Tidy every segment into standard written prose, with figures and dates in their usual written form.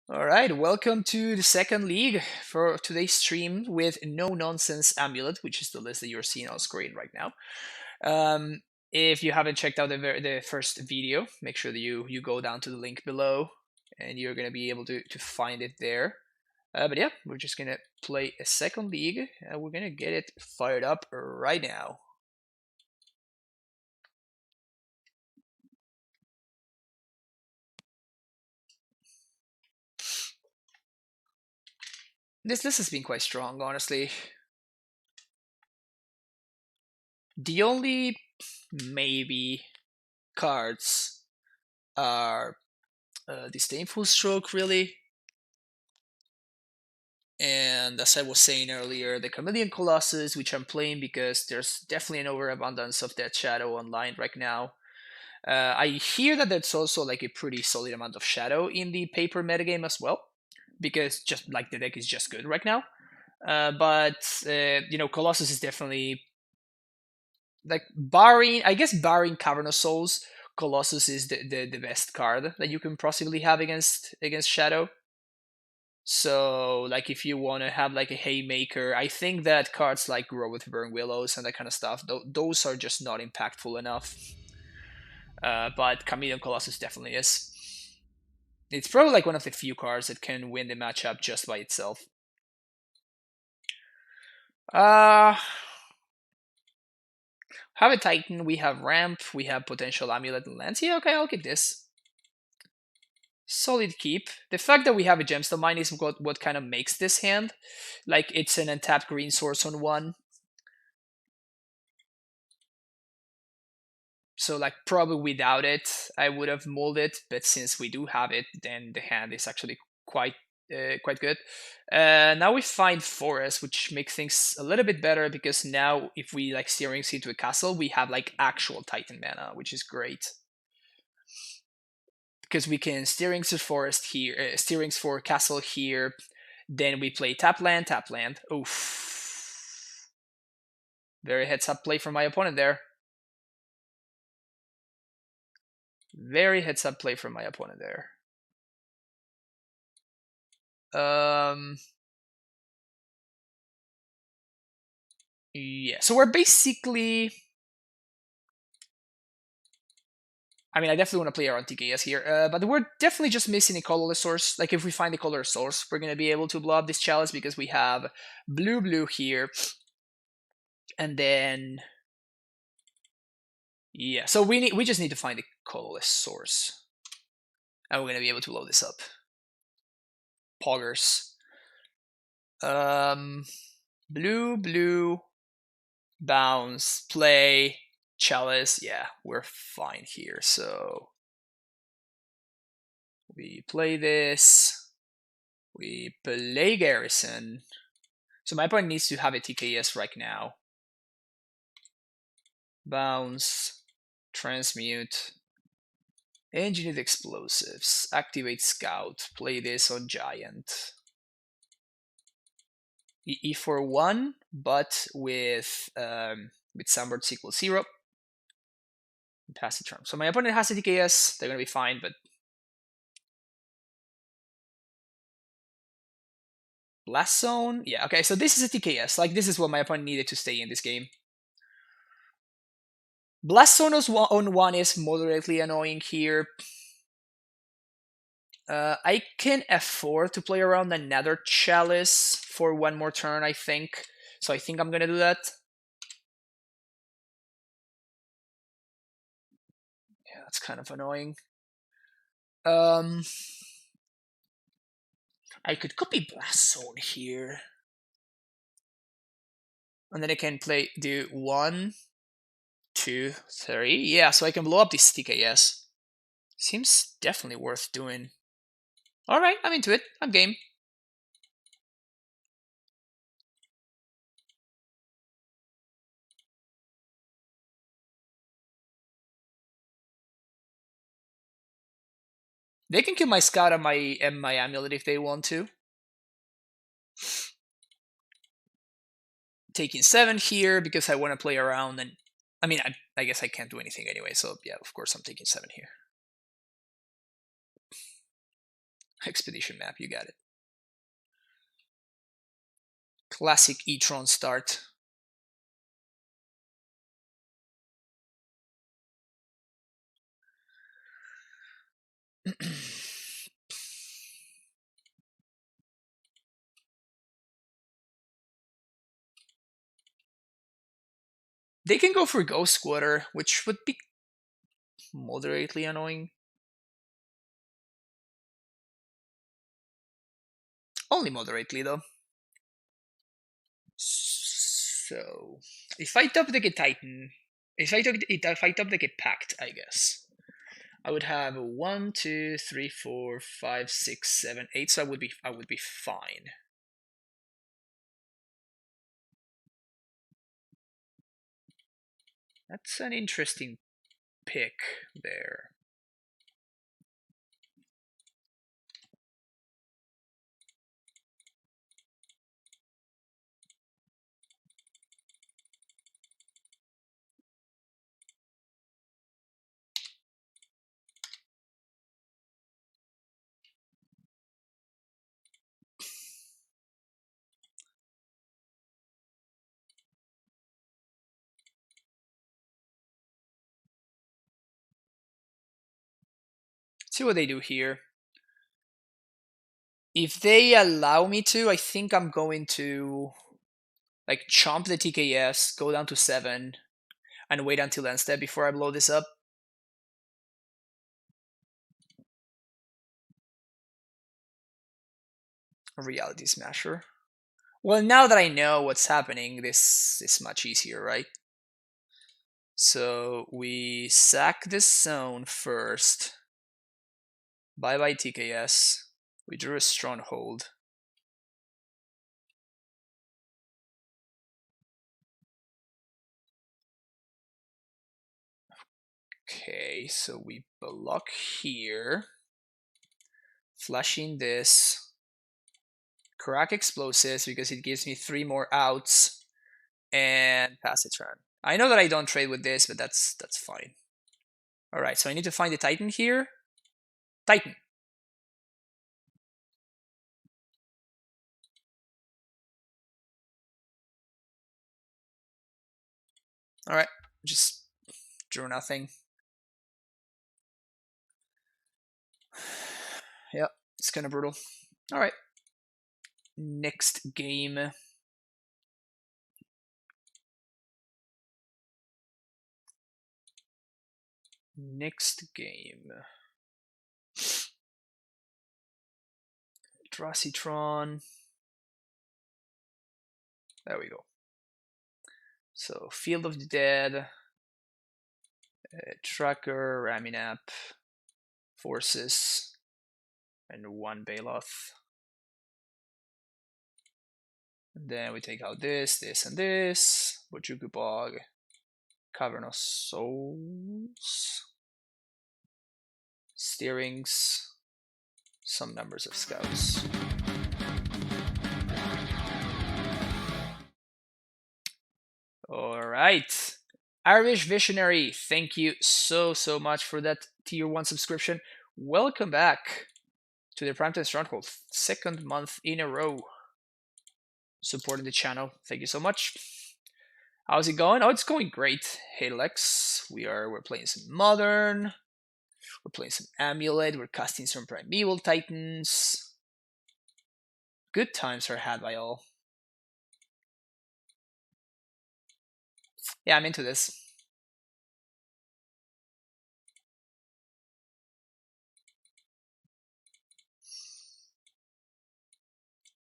All right, welcome to the second league for today's stream with No Nonsense AmuLIT, which is the list that you're seeing on screen right now. Um, if you haven't checked out the first video, make sure that you go down to the link below, and you're gonna be able to find it there. But yeah, we're just gonna play a second league, and we're gonna get it fired up right now. This list has been quite strong, honestly. The only maybe cards are Disdainful Stroke, really. And as I was saying earlier, the Chameleon Colossus, which I'm playing because there's definitely an overabundance of Death Shadow online right now. I hear that there's also like a pretty solid amount of Shadow in the paper metagame as well, because just like the deck is just good right now. But Colossus is definitely like barring Cavern of Souls, Colossus is the best card that you can possibly have against Shadow. So, like, if you want to have like a haymaker, I think that cards like Grow with Burn Willows and that kind of stuff, those are just not impactful enough. But Chameleon Colossus definitely is. It's probably like one of the few cards that can win the matchup just by itself. Uh have a Titan, we have Ramp, we have potential Amulet and Lance. Yeah, okay, I'll keep this. Solid keep. The fact that we have a Gemstone Mine is what kind of makes this hand. Like, it's an untapped green source on one. So, like, probably without it, I would have mulled it. But since we do have it, then the hand is actually quite good. Now we find Forest, which makes things a little bit better because now if we like steering into a castle, we have like actual Titan mana, which is great. Because we can steerings to forest here, steerings for castle here. Then we play tap land. Oof. Very heads up play from my opponent there. Very heads up play from my opponent there. Yeah, so we're basically. I mean, I definitely want to play around TKS here, but we're definitely just missing a colorless source. Like, if we find a colorless source, we're going to be able to blow up this chalice because we have blue here. And then. Yeah, so we just need to find a colorless source. And we're going to be able to blow this up. Poggers. Blue, bounce, play, chalice. Yeah, we're fine here. So we play this. We play Garrison. So my opponent needs to have a TKS right now. Bounce, transmute, engineered explosives, activate scout, play this on giant. E for 1, but with Sunbirds equals 0. Pass the turn. So my opponent has a TKS, they're gonna be fine, but Blast Zone? Yeah, okay, so this is a TKS. Like, this is what my opponent needed to stay in this game. Blast Zone on 1 is moderately annoying here. I can afford to play around another Chalice for one more turn, I think. So I think I'm gonna do that. Yeah, that's kind of annoying. I could copy Blast Zone here. And then I can do 1, 2, 3. Yeah, so I can blow up this TKS. Seems definitely worth doing. Alright, I'm into it. I'm game. They can kill my Scout and my AmuLIT if they want to. Taking 7 here because I want to play around, and I mean, I guess I can't do anything anyway, so yeah, of course I'm taking 7 here. Expedition map, you got it. Classic Tron start. They can go for Ghost Squatter, which would be moderately annoying. Only moderately, though. So, if I top deck a Titan, if I top deck a Pact, I guess I would have 1, 2, 3, 4, 5, 6, 7, 8. So I would be fine. That's an interesting pick there. See what they do here. If they allow me to, I think I'm going to like chomp the TKS, go down to 7, and wait until end step before I blow this up. Reality Smasher. Well, now that I know what's happening, this is much easier, right? So we sack this zone first. Bye bye TKS. We drew a Stronghold. Okay, so we block here. Flashing this. Crack Explosives because it gives me 3 more outs. And pass a turn. I know that I don't trade with this, but that's fine. Alright, so I need to find the Titan here. Titan. Alright, just drew nothing. Yep, it's kind of brutal. Alright. Next game. Next game. Eldrazi Tron. There we go. So, Field of the Dead. Tracker, Raminap. Forces. And 1 Baloth. And then we take out this, this, and this. Bojuku Bog. Cavern of Souls. Steerings. Some numbers of scouts. Alright. Irish Visionary, thank you so much for that tier 1 subscription. Welcome back to the Primetime Stronghold. 2nd month in a row supporting the channel. Thank you so much. How's it going? Oh, it's going great. Hey Lex, we're playing some Modern. We're playing some AmuLIT. We're casting some Primeval Titans. Good times are had by all. Yeah, I'm into this.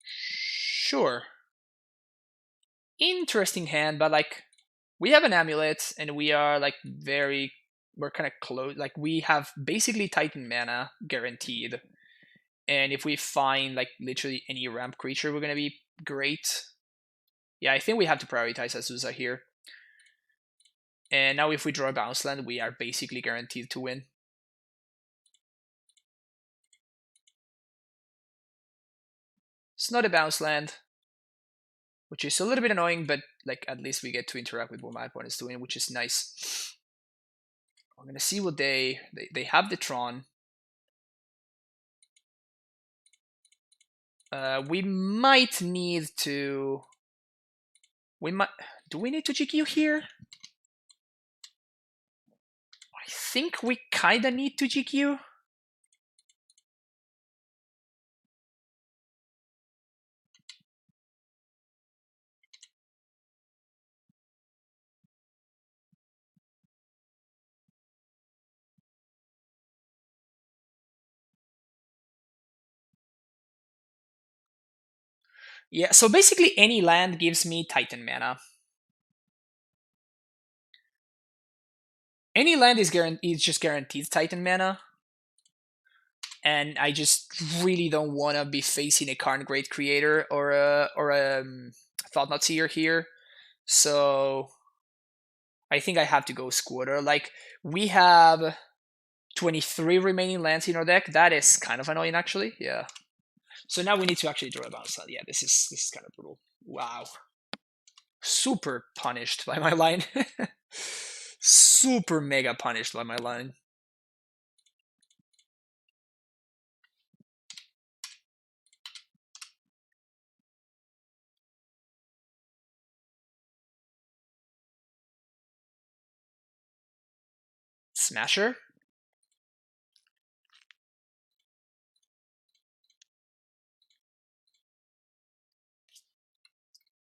Sure. Interesting hand, but like we have an AmuLIT and we are like we're kind of close. Like we have basically Titan mana guaranteed. And if we find like literally any ramp creature, we're gonna be great. Yeah, I think we have to prioritize Azusa here. And now if we draw a bounce land, we are basically guaranteed to win. It's not a bounce land, which is a little bit annoying, but like at least we get to interact with what my opponent is doing, which is nice. I'm gonna see what they have the Tron. We might need to... Do we need to GQ here? I think we kinda need to GQ. Yeah, so basically any land gives me Titan mana. Any land is just guaranteed Titan mana. And I just really don't want to be facing a Karn Great Creator or a Thought-Knot Seer here. So I think I have to go Squatter. Like, we have 23 remaining lands in our deck. That is kind of annoying, actually. Yeah. So now we need to actually draw a bounce land. Yeah, this is kind of brutal. Wow. Super punished by my line. Super mega punished by my line. Smasher.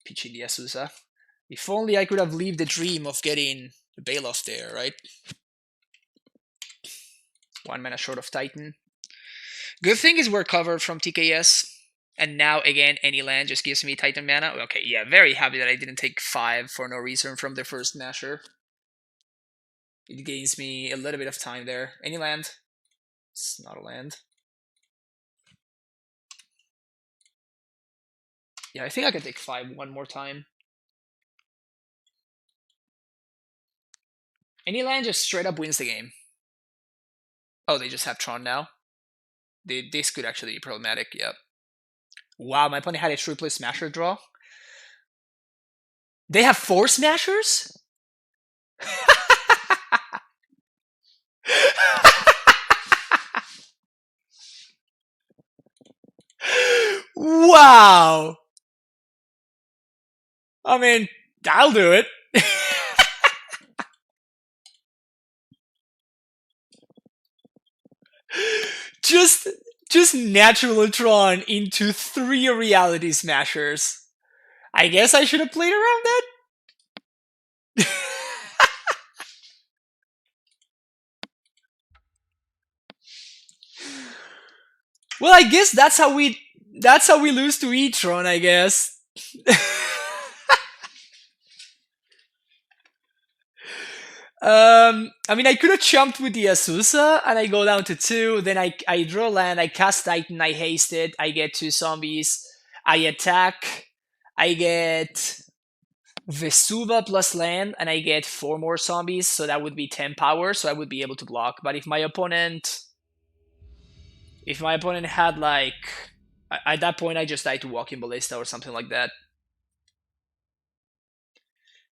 Pitching the Azusa. If only I could have lived the dream of getting the Baloth there, right? 1 mana short of Titan. Good thing is we're covered from TKS. And now, again, any land just gives me Titan mana. Okay, yeah, very happy that I didn't take 5 for no reason from the first Masher. It gains me a little bit of time there. Any land? It's not a land. Yeah, I think I can take 5 one more time. Any land just straight up wins the game. Oh, they just have Tron now? This could actually be problematic, yep. Wow, my opponent had a triple Smasher draw. They have 4 Smashers? Wow! I mean, I'll do it. just natural Tron into 3 Reality Smashers. I guess I should have played around that. Well, I guess that's how we lose to E-Tron, I guess. I mean, I could have jumped with the Azusa, and I go down to 2. Then I draw land, I cast Titan, I haste it, I get 2 zombies, I attack, I get Vesuva plus land, and I get 4 more zombies, so that would be 10 power, so I would be able to block. But if my opponent had like, at that point I just died to Walking Ballista or something like that.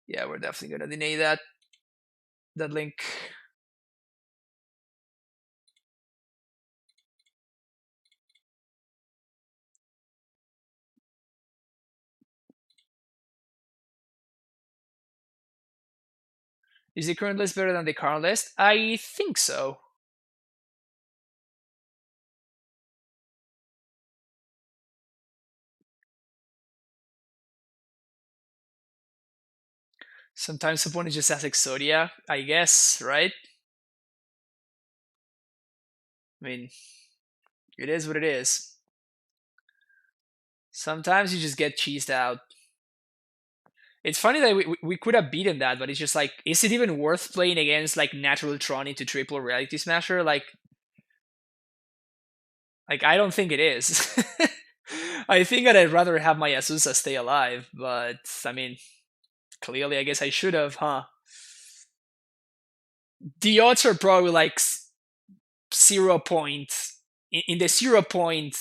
Yeah, we're definitely gonna deny that link. Is the current list better than the current list? I think so. Sometimes opponent just has Exodia, I guess, right? I mean, it is what it is. Sometimes you just get cheesed out. It's funny that we could have beaten that, but it's just like, is it even worth playing against like Natural Tron into triple Reality Smasher? Like I don't think it is. I think that I'd rather have my Azusa stay alive, but I mean, clearly I guess I should have, huh? The odds are probably like 0 point in the 0 point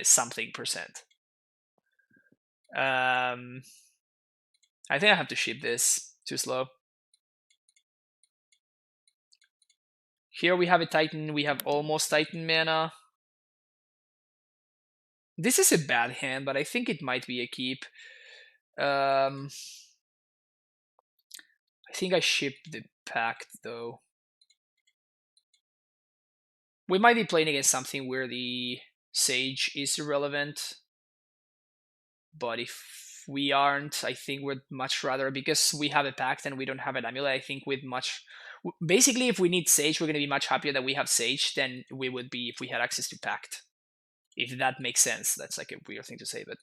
something percent. I think I have to ship this. Too slow. Here we have a Titan. We have almost Titan mana. This is a bad hand, but I think it might be a keep. I think I ship the Pact, though. We might be playing against something where the Sage is irrelevant. But if we aren't, I think we'd much rather, because we have a Pact and we don't have an AmuLIT, I think we'd much... Basically, if we need Sage, we're going to be much happier that we have Sage than we would be if we had access to Pact. If that makes sense. That's like a weird thing to say, but...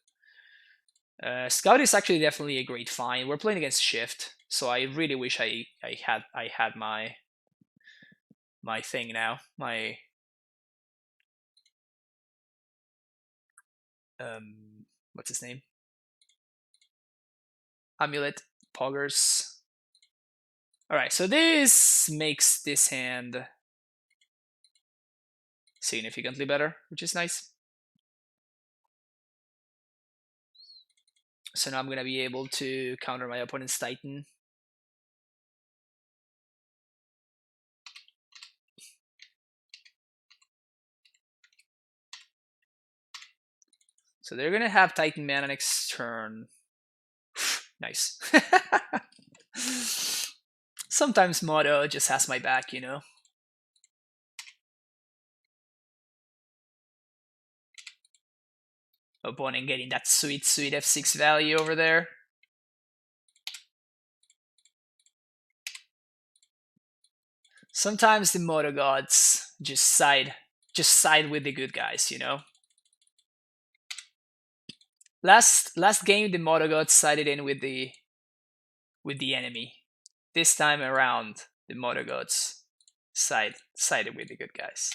Scout is actually definitely a great find. We're playing against Shift, so I really wish I had my thing now. My what's his name? AmuLIT Poggers. Alright, so this makes this hand significantly better, which is nice. So now I'm going to be able to counter my opponent's Titan. So they're going to have Titan mana next turn. Nice. Sometimes Moto just has my back, you know. Opponent getting that sweet F6 value over there. Sometimes the Moto gods just side with the good guys, you know. Last game the Moto gods sided in with the enemy. This time around the Moto gods sided with the good guys.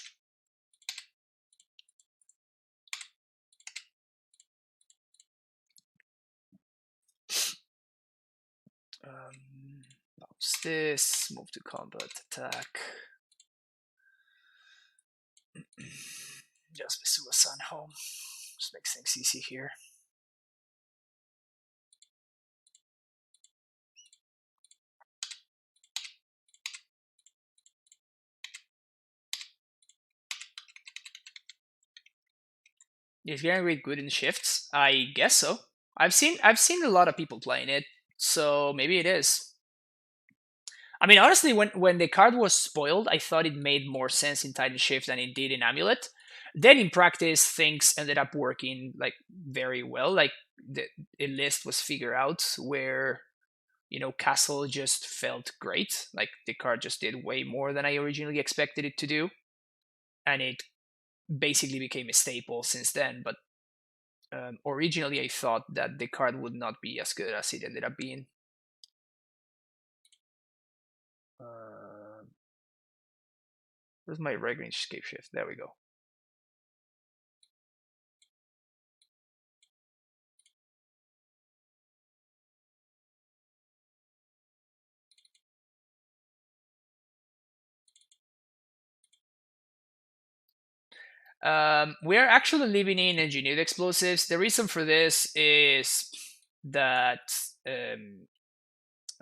Bounce this, move to combat, attack. Just Misuwa-san home. Just makes things easy here. Is getting really good in shifts? I guess so. I've seen a lot of people playing it, so maybe it is. I mean, honestly, when the card was spoiled, I thought it made more sense in TitanShift than it did in AmuLIT. Then in practice, things ended up working like very well. Like the list was figured out where, you know, Castle just felt great. Like the card just did way more than I originally expected it to do, and it basically became a staple since then. But originally, I thought that the card would not be as good as it ended up being. Where's my range escape shift? There we go. We're actually living in engineered explosives. The reason for this is that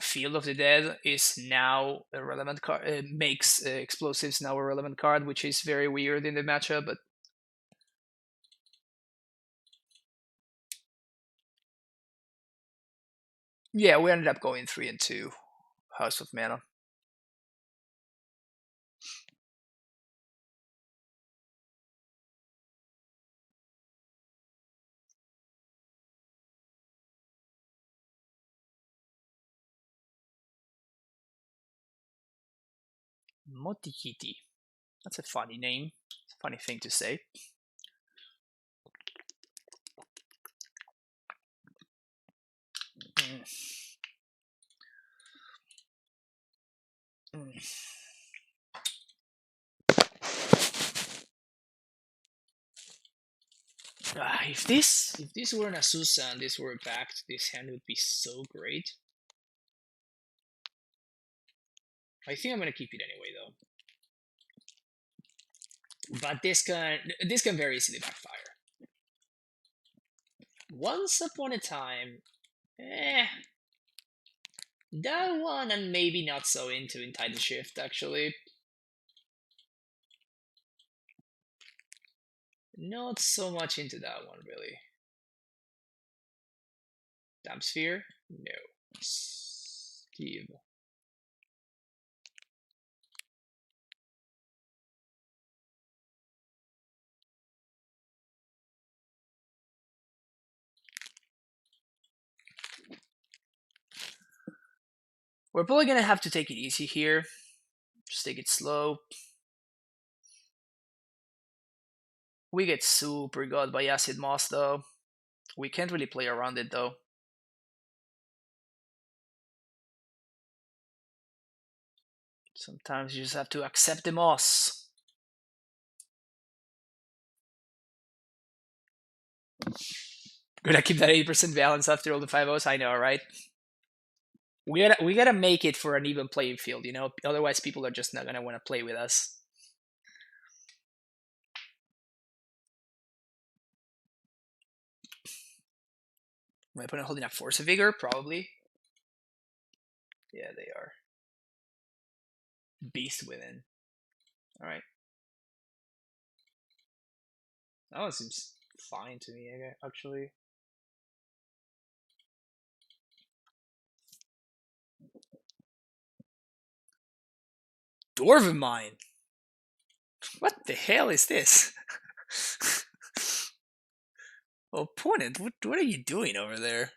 Field of the Dead is now a relevant card. It makes explosives now a relevant card, which is very weird in the matchup. But yeah, we ended up going 3 and 2, House of Mana. Motikiti. That's a funny name. It's a funny thing to say. If this were an Azusa and this were a Pact, this hand would be so great. I think I'm gonna keep it anyway, though. But this can very easily backfire. Once upon a time, that one I'm maybe not so into in TitanShift, actually. Not so much into that one, really. Damp Sphere? No. Skip. We're probably gonna have to take it easy here. Just take it slow. We get super got by Acid Moss though. We can't really play around it though. Sometimes you just have to accept the moss. Gonna keep that 80% balance after all the 5-0s, I know, right? We gotta make it for an even playing field, you know? Otherwise people are just not gonna wanna play with us. My opponent holding a Force of Vigor? Probably. Yeah, they are. Beast Within. Alright. That one seems fine to me, actually. Dwarven Mine! What the hell is this? Opponent, what are you doing over there?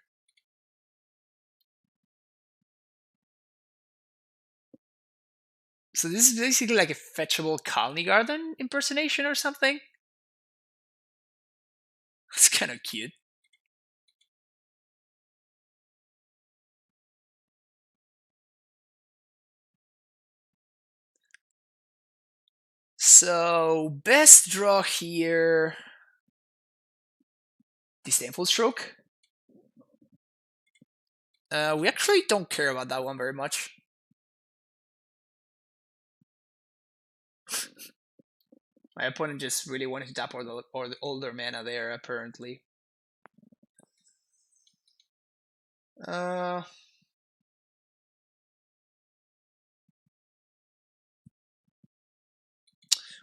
So this is basically like a fetchable Colony Garden impersonation or something? It's kind of cute. So, best draw here... Disdainful Stroke? We actually don't care about that one very much. My opponent just really wanted to tap the older mana there, apparently.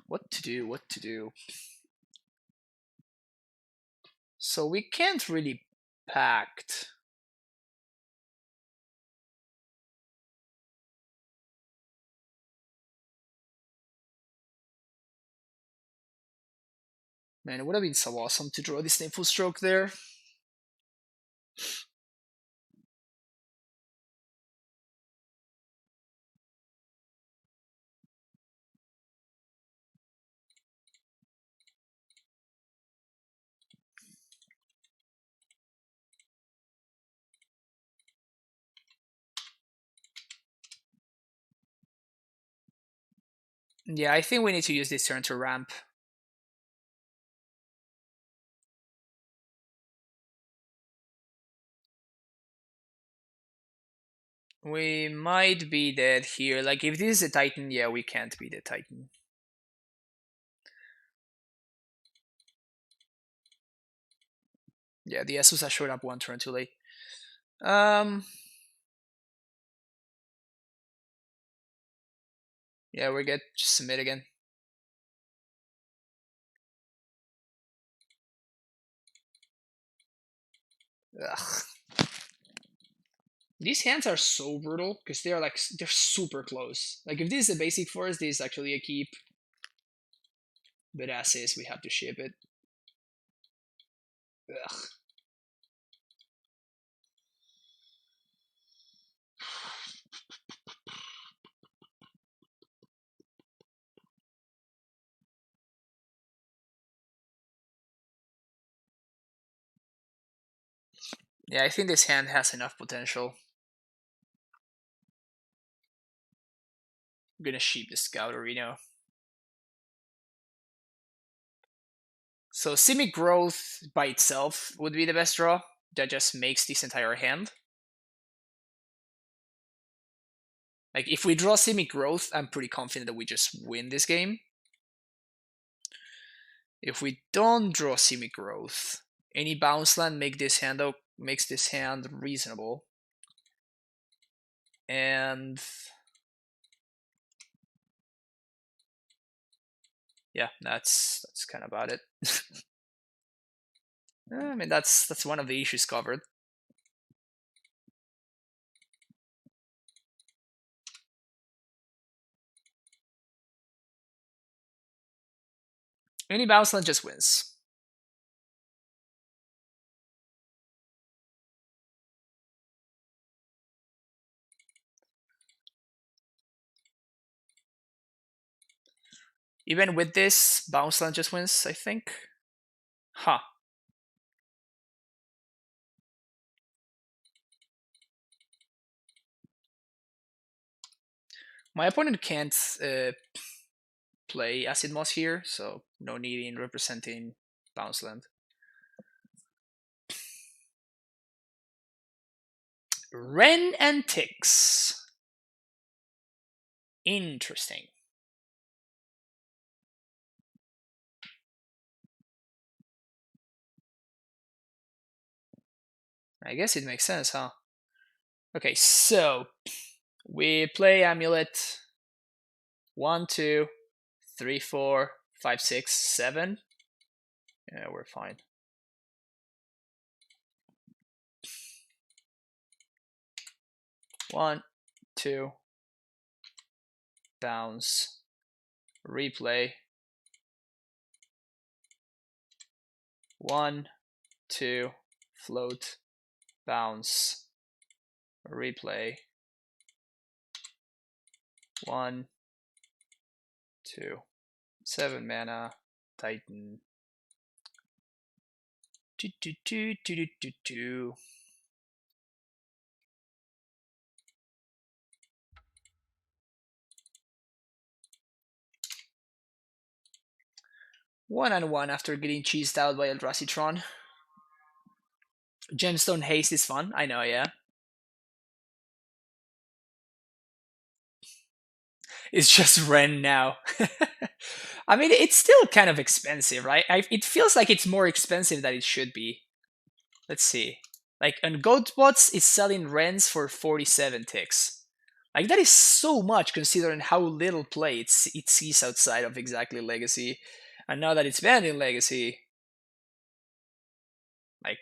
What to do? So we can't really pact. Man, it would have been so awesome to draw this Disdainful Stroke there. Yeah, I think we need to use this turn to ramp. We might be dead here. Like, if this is a Titan, yeah, we can't be the Titan. Yeah, the Esusa showed up one turn too late. Yeah, we're good. Just submit again. Ugh. These hands are so brutal because they're super close. Like, if this is a basic forest, this is actually a keep. But as is, we have to ship it. Ugh. Yeah, I think this hand has enough potential. I'm gonna sheep the Scout Arena. So Simic Growth by itself would be the best draw. That just makes this entire hand. Like, if we draw Simic Growth, I'm pretty confident that we just win this game. If we don't draw Simic Growth, any bounce land makes this hand reasonable. And yeah, that's kind of about it. I mean, that's one of the issues covered. Any bounce land just wins. Even with this, bounce land just wins, I think. Huh. My opponent can't play Acid Moss here, so no need in representing bounce land. Ren and Ticks. Interesting. I guess it makes sense, huh? Okay, so we play AmuLIT. 1, 2, 3, 4, 5, 6, 7. Yeah, we're fine. One, two, bounce, replay. 1, 2, float, bounce, replay. 1, 2, 7 mana, Titan. Do, do, do, do, do, do, do. One and one after getting cheesed out by Eldrazi Tron. Gemstone Haste is fun, I know, yeah. It's just Ren now. I mean, it's still kind of expensive, right? It feels like it's more expensive than it should be. Let's see. Like, on GoatBots, it's selling Rens for 47 ticks. Like, that is so much considering how little play it sees outside of exactly Legacy. And now that it's banned in Legacy, like,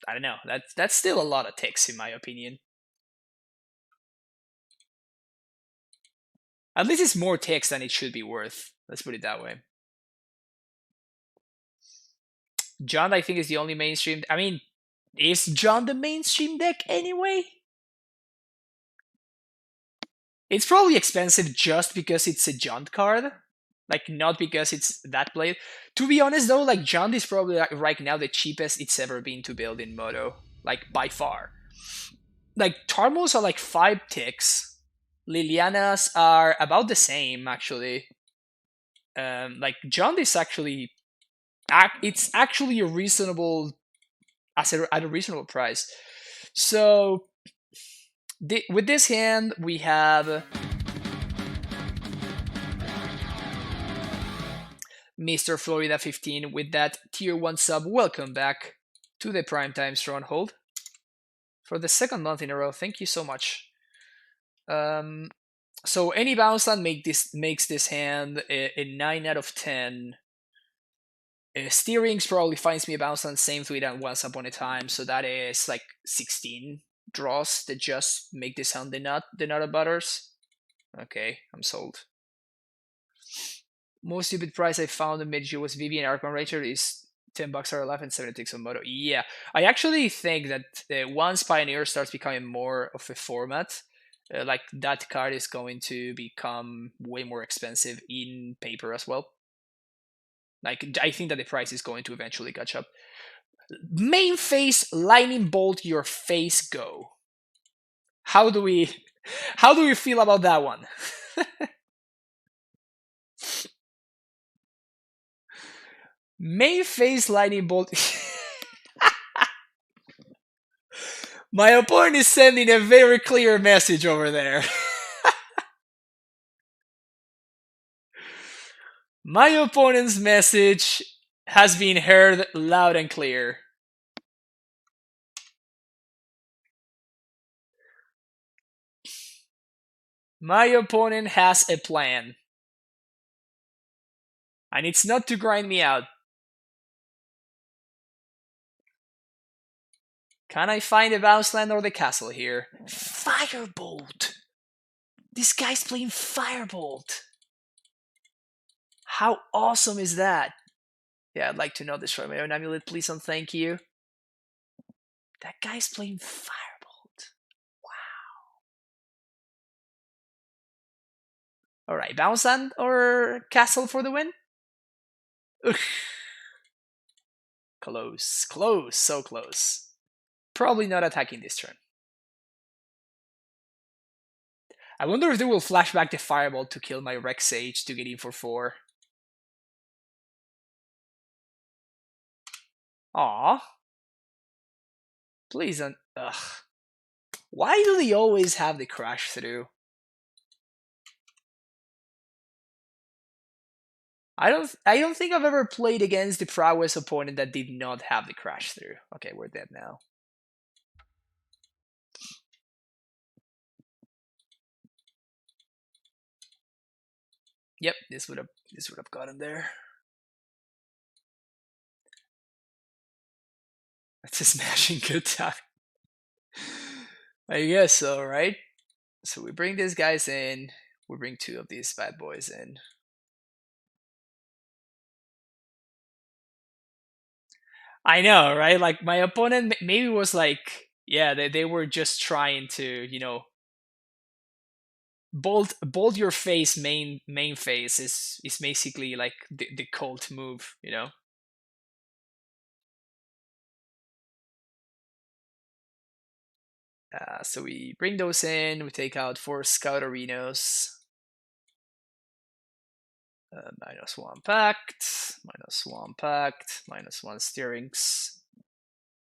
I don't know. That's still a lot of ticks, in my opinion. At least it's more ticks than it should be worth. Let's put it that way. John, I think, is the only mainstream. I mean, is John the mainstream deck anyway? It's probably expensive just because it's a Jaunt card. Like, not because it's that played. To be honest, though, like, Jaunt is probably, like, right now the cheapest it's ever been to build in Moto. Like, by far. Like, Tarmos are like 5 ticks. Lilianas are about the same, actually. Like, Jaunt is actually... It's actually a reasonable... at a reasonable price. So... with this hand, we have Mr. Florida 15 with that tier 1 sub. Welcome back to the Primetime Stronghold for the second month in a row. Thank you so much. So any bounce land makes this hand a 9 out of 10. Steerings probably finds me a bounce land same tweet and Once Upon a Time, so that is like 16 draws that just make this hand the nut of butters. Okay, I'm sold. Most stupid price I found in Meiji was Vivian Archon Ranger is $10 RLF and 76 on Moto. Yeah, I actually think that once Pioneer starts becoming more of a format, like that card is going to become way more expensive in paper as well. Like, I think that the price is going to eventually catch up. Main phase, lightning bolt, your face go. How do we feel about that one? Main phase, lightning bolt. My opponent is sending a very clear message over there. My opponent's message has been heard loud and clear. My opponent has a plan. And it's not to grind me out. Can I find the bounce land or the castle here? Firebolt! This guy's playing Firebolt! How awesome is that? Yeah, I'd like to not destroy my own amulet, please and thank you. That guy's playing Firebolt. Wow. Alright, bounce land or castle for the win? Ugh. Close, close, so close. Probably not attacking this turn. I wonder if they will flash back the Firebolt to kill my Rex Sage to get in for 4. Aw. Please don't. Ugh. Why do they always have the crash through? I don't think I've ever played against the Prowess opponent that did not have the crash through. Okay, we're dead now. Yep, this would have gotten there. That's a smashing good time. I guess so, right? So we bring these guys in. We bring 2 of these bad boys in. I know, right? Like my opponent maybe was like, yeah, they were just trying to, you know, bolt your face main phase is basically like the cult move, you know. So we bring those in. We take out 4 scout arenas. -1 pact, -1 pact, -1 steerings.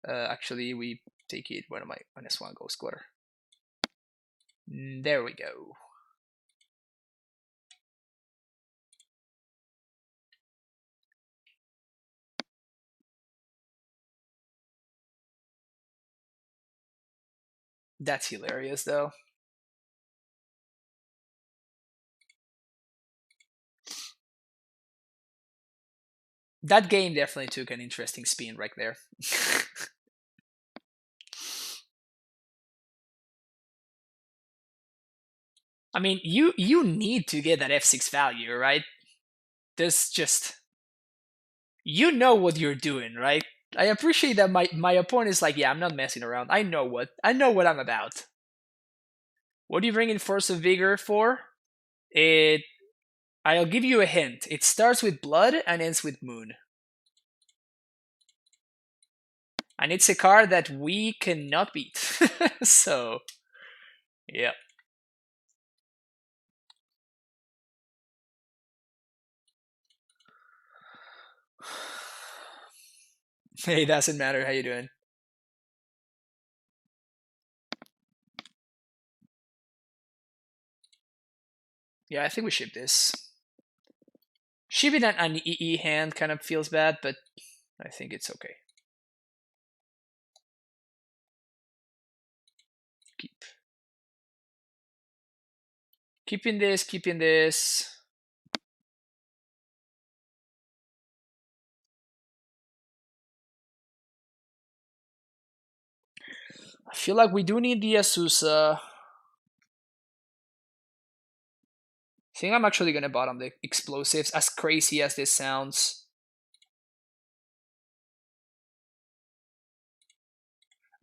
Actually, we take it when my -1 goes quarter. There we go. That's hilarious, though. That game definitely took an interesting spin right there. I mean, you need to get that F6 value, right? There's just you know what you're doing, right? I appreciate that my opponent is like, yeah, I'm not messing around. I know what I'm about. What do you bring in Force of Vigor for? I'll give you a hint. It starts with blood and ends with moon. And it's a card that we cannot beat. So, yeah. Hey, doesn't matter. How you doing? Yeah, I think we ship this. Shipping an EE hand kind of feels bad, but I think it's okay. Keeping this. I feel like we do need the Azusa. I think I'm actually gonna bottom the explosives, as crazy as this sounds.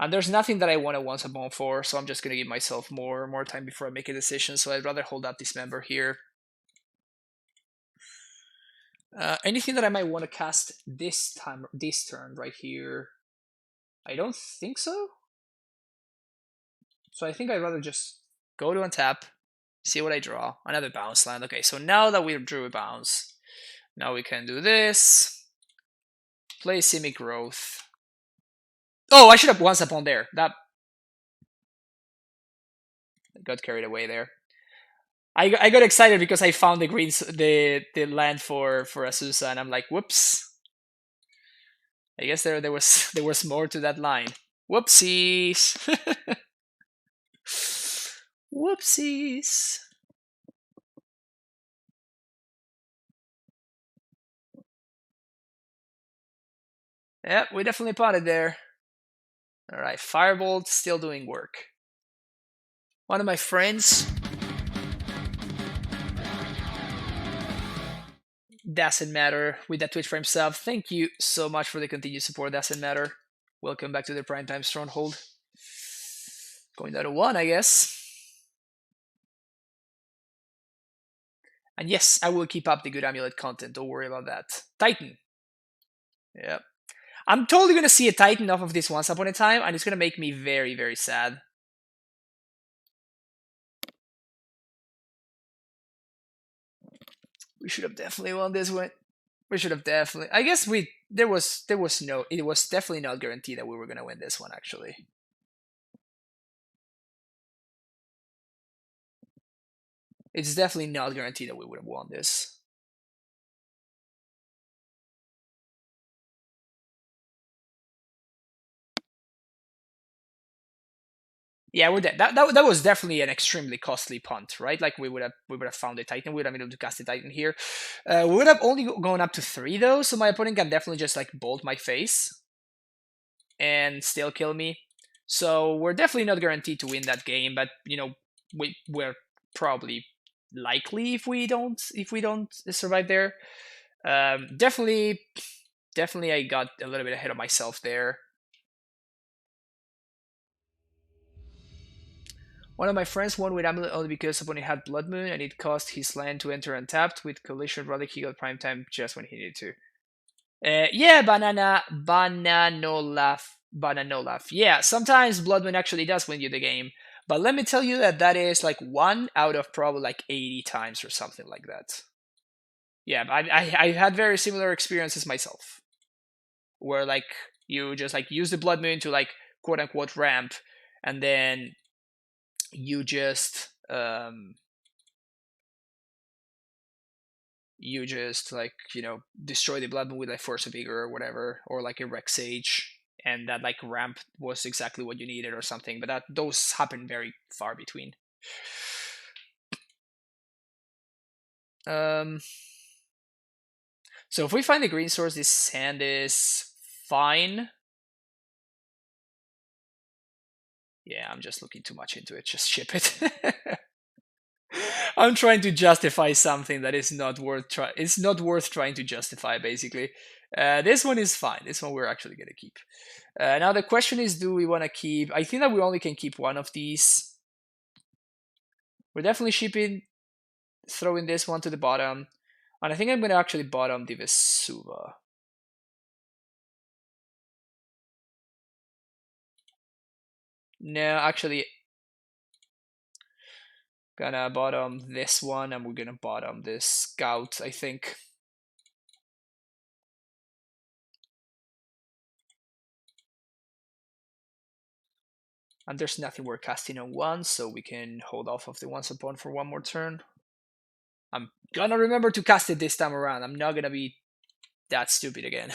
And there's nothing that I want to once a bomb for, so I'm just gonna give myself more time before I make a decision. So I'd rather hold up this member here. Anything that I might want to cast this turn right here? I don't think so. So I think I'd rather just go to untap, see what I draw. Another bounce land. Okay, so now that we drew a bounce, now we can do this. Play Simic Growth. Oh, I should have once upon there. That got carried away there. I got excited because I found the land for Azusa, and I'm like, whoops. I guess there was more to that line. Whoopsies. Whoopsies. Yep, we definitely potted there. All right, Firebolt still doing work. One of my friends doesn't matter with that Twitch Prime sub. Thank you so much for the continued support. Doesn't matter. Welcome back to the Primetime Stronghold. Going down to 1, I guess. And yes, I will keep up the good AmuLIT content. Don't worry about that. Titan. Yep. I'm totally gonna see a Titan off of this Once Upon a Time, and it's gonna make me very, very sad. We should have definitely won this one. We should have definitely. I guess we there was no. It was definitely not guaranteed that we were gonna win this one. Actually, it's definitely not guaranteed that we would have won this. Yeah, we're dead. That was definitely an extremely costly punt, right? Like we would have found a Titan. We would have been able to cast a Titan here. We would have only gone up to 3 though, so my opponent can definitely just like bolt my face and still kill me. So we're definitely not guaranteed to win that game, but you know we're probably likely if we don't survive there. Definitely I got a little bit ahead of myself there. One of my friends won with AmuLIT only because opponent had Blood Moon and it caused his land to enter untapped with Collision Relic. He got prime time just when he needed to. Yeah, Bananolaf. Yeah, sometimes Blood Moon actually does win you the game, but let me tell you that is like 1 out of probably like 80 times or something like that. Yeah, I had very similar experiences myself, where like you just like use the Blood Moon to like quote unquote ramp, and then you just like destroy the Blood Moon with like Force of Vigor or whatever, or like a Rex Sage, and that like ramp was exactly what you needed or something. But that those happen very far between. So if we find the green source, this hand is fine. Yeah, I'm just looking too much into it. Just ship it. I'm trying to justify something that is not worth It's not worth trying to justify. Basically, this one is fine. This one we're actually gonna keep. Now the question is, do we want to keep? I think that we only can keep one of these. We're definitely shipping, throwing this one to the bottom, and I think I'm gonna actually bottom the Vesuva. No, actually, gonna bottom this one, and we're gonna bottom this Scout, I think. And there's nothing we're casting on 1, so we can hold off of the Once Upon for 1 more turn. I'm gonna remember to cast it this time around. I'm not gonna be that stupid again.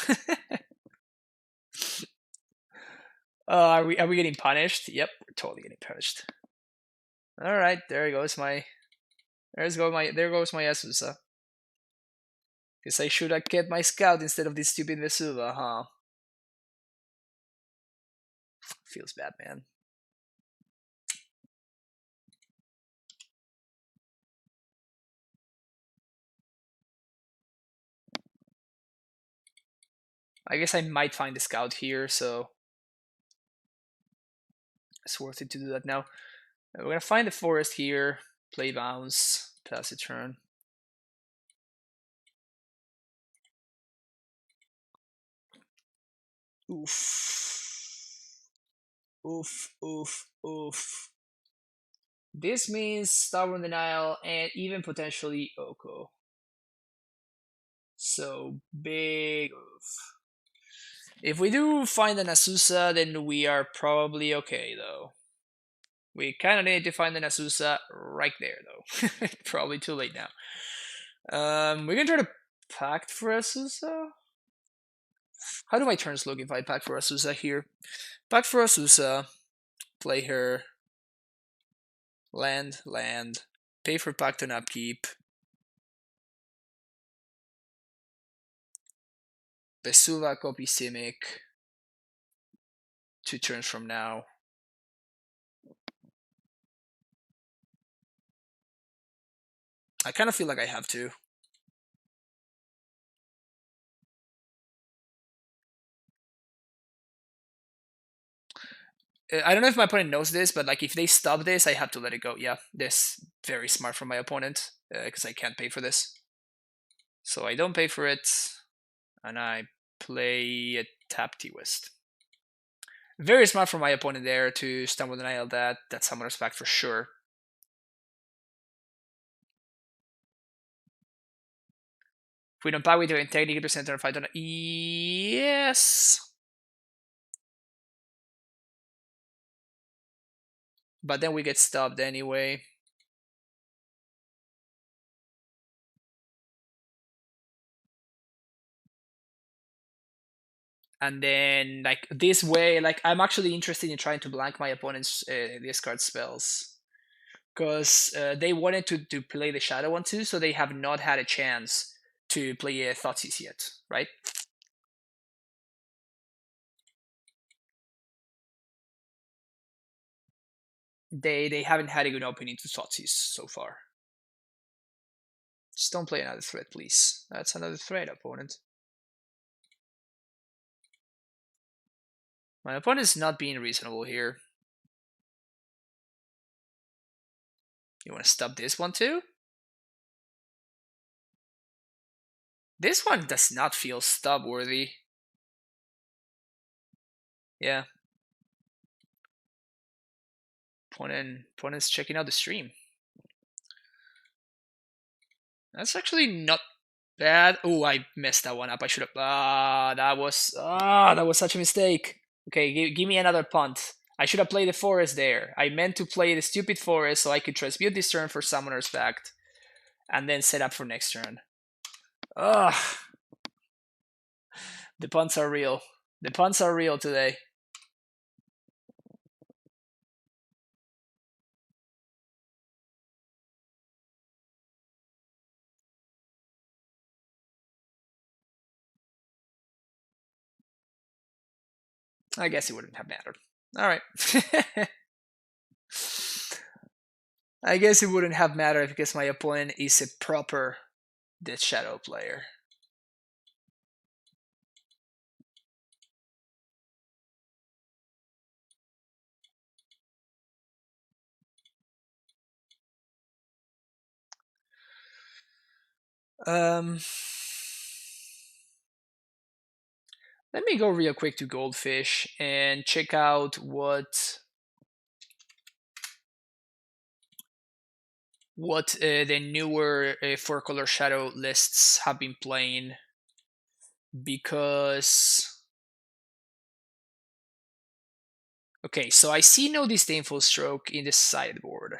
Are we getting punished? Yep, we're totally getting punished. All right, there goes my Asusa. Guess I should have kept my Scout instead of this stupid Vesuva, huh? Feels bad, man. I guess I might find the Scout here, so it's worth it to do that now. We're gonna find the forest here, play bounce, pass a turn. Oof. Oof. This means Stubborn Denial and even potentially Oko. So big oof. If we do find an Asusa, then we are probably okay, though. We kind of need to find an Asusa right there, though. Probably too late now. We can try to Pact for Asusa. How do my turns look if I Pact for Asusa here? Pact for Asusa, play her, land, pay for Pact and upkeep. Vesuva, copy Simic. 2 turns from now. I kind of feel like I have to. I don't know if my opponent knows this, but like if they stop this, I have to let it go. Yeah, this very smart from my opponent because I can't pay for this. So I don't pay for it, and I play a tap T-West. Very smart from my opponent there to stumble denial that. That's Summoner's Pact for sure. If we don't buy with your integrity to center and fight on yes. But then we get stopped anyway. And then like this way, like I'm actually interested in trying to blank my opponent's discard spells. Because they wanted to play the Shadow one too, so they have not had a chance to play a Thoughtseize yet, right? They haven't had a good opening to Thoughtseize so far. Just don't play another threat, please. That's another threat, opponent. My opponent is not being reasonable here. You want to stop this one too? This one does not feel stub worthy. Yeah. Opponent's checking out the stream. That's actually not bad. Oh, I messed that one up. I should have. That was such a mistake. Okay, give me another punt. I should have played the forest there. I meant to play the stupid forest so I could transmute this turn for Summoner's Pact, and then set up for next turn. Ugh. The punts are real. The punts are real today. I guess it wouldn't have mattered. All right. I guess it wouldn't have mattered because my opponent is a proper Death Shadow player. Let me go real quick to Goldfish and check out what the newer 4-color shadow lists have been playing, because okay, so I see no disdainful stroke in the sideboard.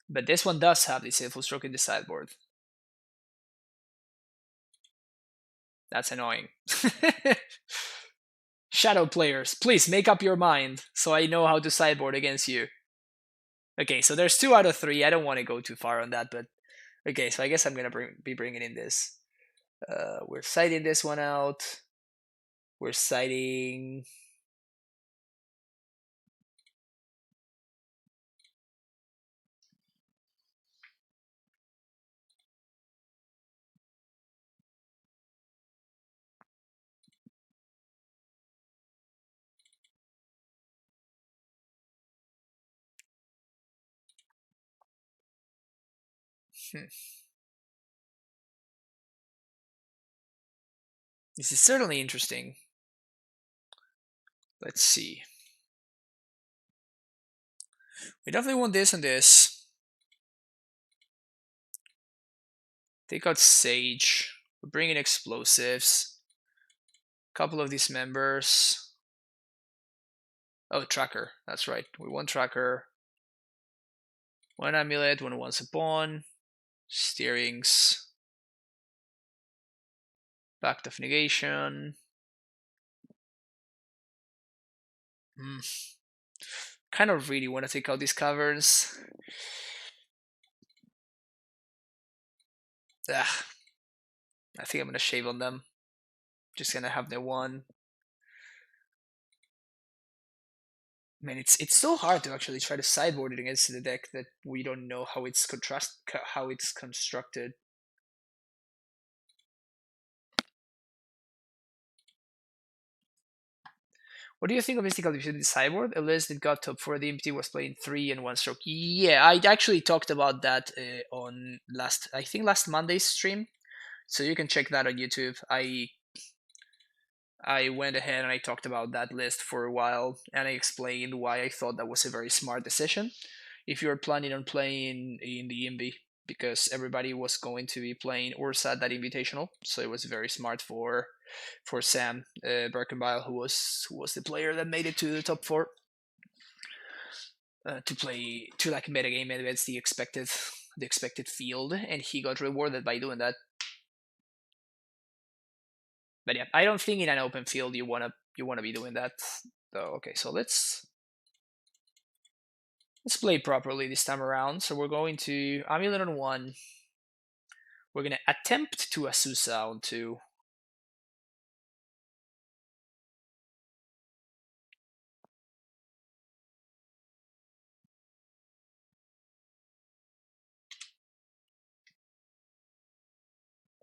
But this one does have disdainful stroke in the sideboard. That's annoying. Shadow players, please make up your mind so I know how to sideboard against you. Okay, so there's 2 out of 3. I don't want to go too far on that, but okay, so I guess I'm gonna be bringing in this. We're citing this one out. We're citing. This is certainly interesting. Let's see. We definitely want this and this. Take out Sage. We're bringing explosives. A couple of these members. Oh, Tracker. That's right. We want Tracker. 1 AmuLIT, 1 Once Upon. Steerings. Pact of Negation. Hmm. 'Kind of really want to take out these caverns. Ugh, I think I'm gonna shave on them. Just gonna have the one. Man, it's so hard to actually try to sideboard it against the deck that we don't know how it's constructed. What do you think of Mystical Divinity Sideboard? A list that got top 4 at the MT was playing 3 and 1 stroke. Yeah, I actually talked about that on last Monday's stream. So you can check that on YouTube. I went ahead and I talked about that list for a while, and I explained why I thought that was a very smart decision. If you're planning on playing in the INVI, because everybody was going to be playing Ursa at that invitational, so it was very smart for Sam Birkenbile, who was the player that made it to the top 4, to play to like metagame against the expected field, and he got rewarded by doing that. But yeah, I don't think in an open field you wanna be doing that though. Okay, so let's play properly this time around. So we're going to AmuLIT on 1. We're gonna attempt to Azusa on 2.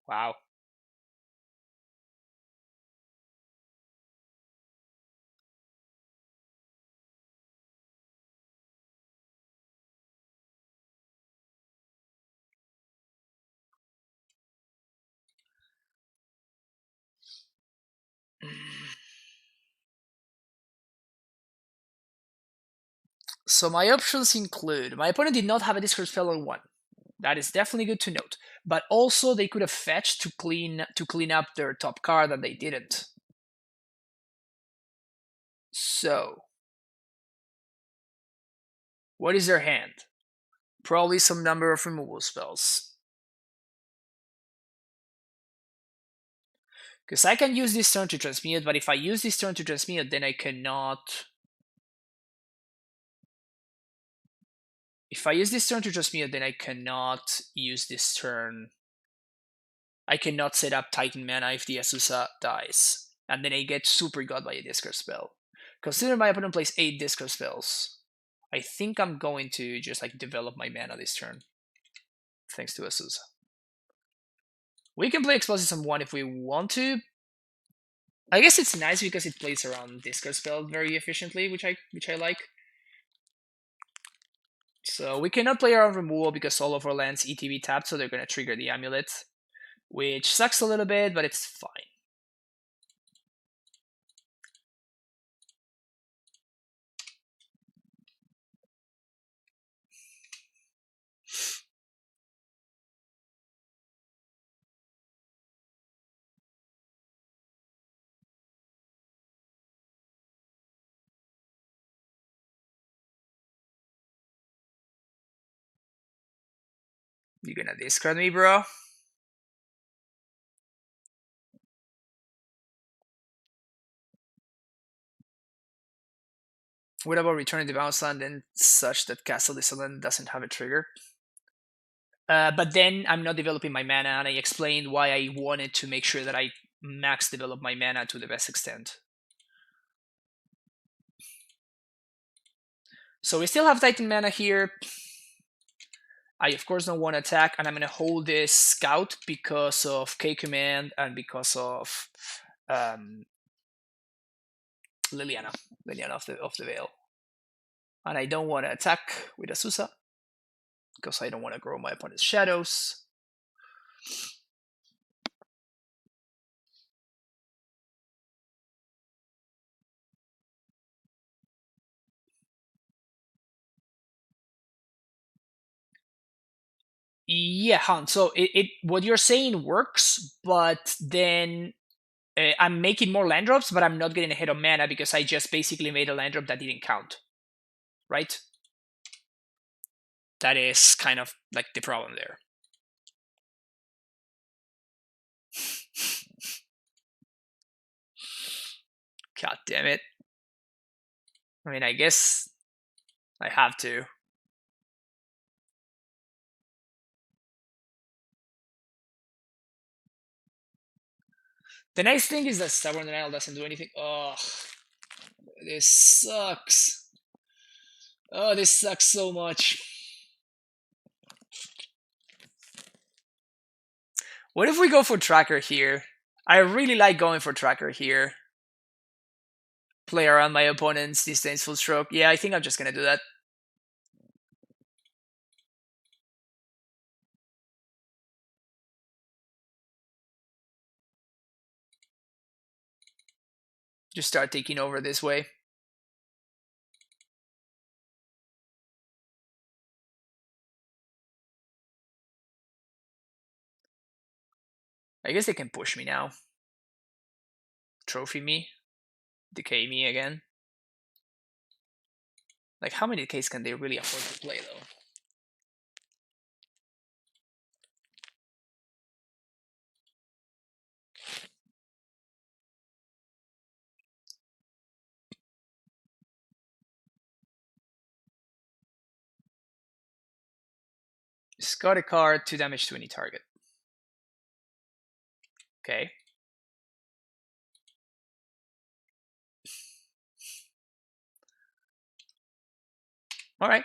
Wow. So my options include, my opponent did not have a discard spell on 1. That is definitely good to note. But also they could have fetched to clean up their top card, and they didn't. So what is their hand? Probably some number of removal spells. Because I can use this turn to transmute, but if I use this turn to transmute, then I cannot. If I use this turn to transmute, then I cannot use this turn. I cannot set up Titan mana if the Azusa dies. And then I get super got by a discard spell. Consider my opponent plays 8 discard spells. I think I'm going to just like develop my mana this turn. Thanks to Azusa. We can play Explosives on 1 if we want to. I guess it's nice because it plays around discard spell very efficiently, which I like. So we cannot play around removal because all of our lands ETB tapped, so they're gonna trigger the AmuLIT, which sucks a little bit, but it's fine. You gonna discard me, bro? What about returning the bounce land and such that Castle Dissonant doesn't have a trigger? But then I'm not developing my mana, and I explained why I wanted to make sure that I max develop my mana to the best extent. So we still have Titan mana here. I of course don't want to attack, and I'm gonna hold this Scout because of K Command and because of Liliana of the Veil. And I don't want to attack with Azusa because I don't want to grow my opponent's shadows. Yeah, Han. So what you're saying works, but then I'm making more land drops, but I'm not getting ahead of mana because I just basically made a land drop that didn't count. Right? That is kind of like the problem there. God damn it. I mean, I guess I have to. The nice thing is that Stubborn Denial doesn't do anything. Oh, this sucks. Oh, this sucks so much. What if we go for Tracker here? I really like going for Tracker here. Play around my opponent's Disdainful Stroke. Yeah, I think I'm just gonna do that. Just start taking over this way. I guess they can push me now. Trophy me. Decay me again. Like, how many decays can they really afford to play, though? Discard a card, 2 damage to any target. Okay. Alright.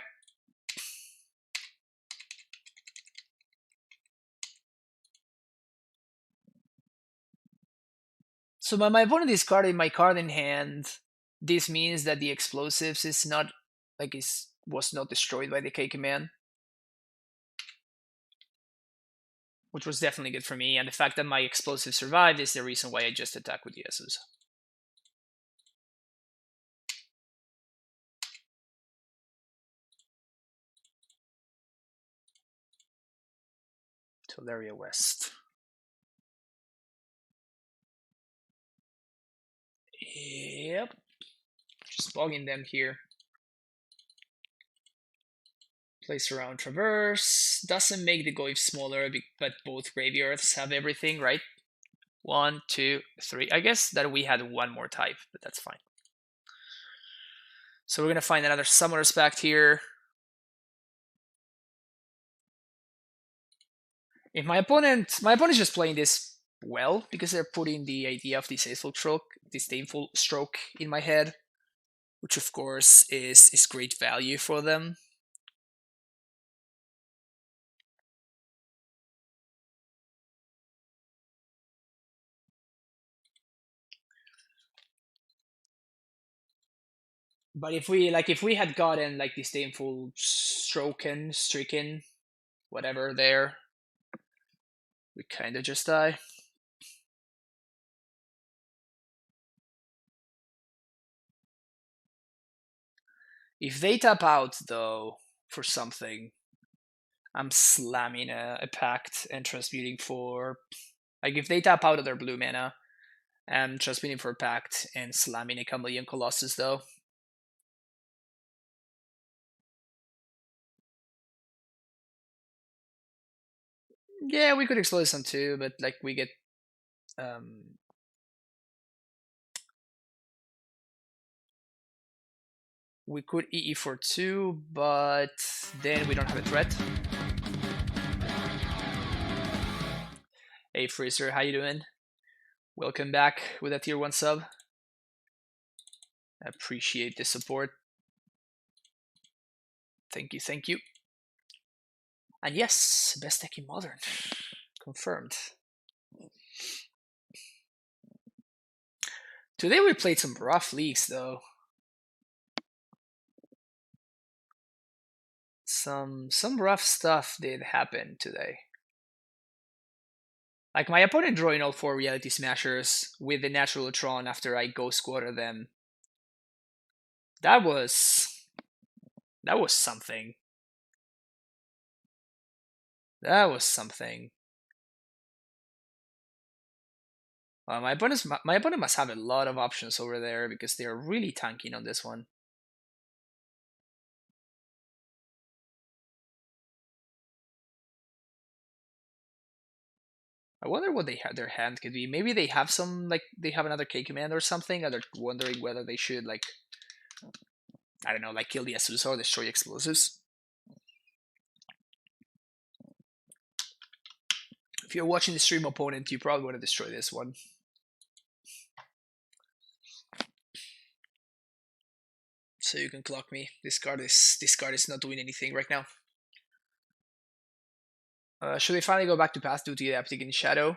So when my opponent discarded my card in hand, this means that the explosives is not was not destroyed by the K command. Which was definitely good for me, and the fact that my explosive survived is the reason why I just attack with Yesus. Teleria West. Yep. Just bugging them here. Place around Traverse. Doesn't make the Goyf smaller, but both Graveyards have everything, right? 1, 2, 3. I guess that we had one more type, but that's fine. So we're gonna find another Summoner's Pact here. If my opponent's just playing this well because they're putting the idea of disdainful stroke in my head, which of course is great value for them. But if we had gotten like disdainful stricken, whatever there, we kind of just die. If they tap out though for something, I'm slamming a pact and transmuting for, like, if they tap out of their blue mana, I'm transmuting for a pact and slamming a Chameleon Colossus though. Yeah, we could explode some too, but like we get we could EE for 2, but then we don't have a threat. Hey Freezer, how you doing? Welcome back with a tier 1 sub. I appreciate the support. Thank you, thank you. And yes, best deck in Modern. Confirmed. Today we played some rough leagues though. Some rough stuff did happen today. Like my opponent drawing all 4 Reality Smashers with the natural Tron after I Ghost Quarter them. That was something. That was something. My opponent must have a lot of options over there because they are really tanking on this one. I wonder what their hand could be. Maybe they have some, like, they have another K command or something, and they're wondering whether they should, like, I don't know, like kill the Azusa or destroy explosives. If you're watching the stream, opponent, you probably want to destroy this one. So you can clock me. This card is not doing anything right now. Should we finally go back to Path due to the Aptic in Shadow?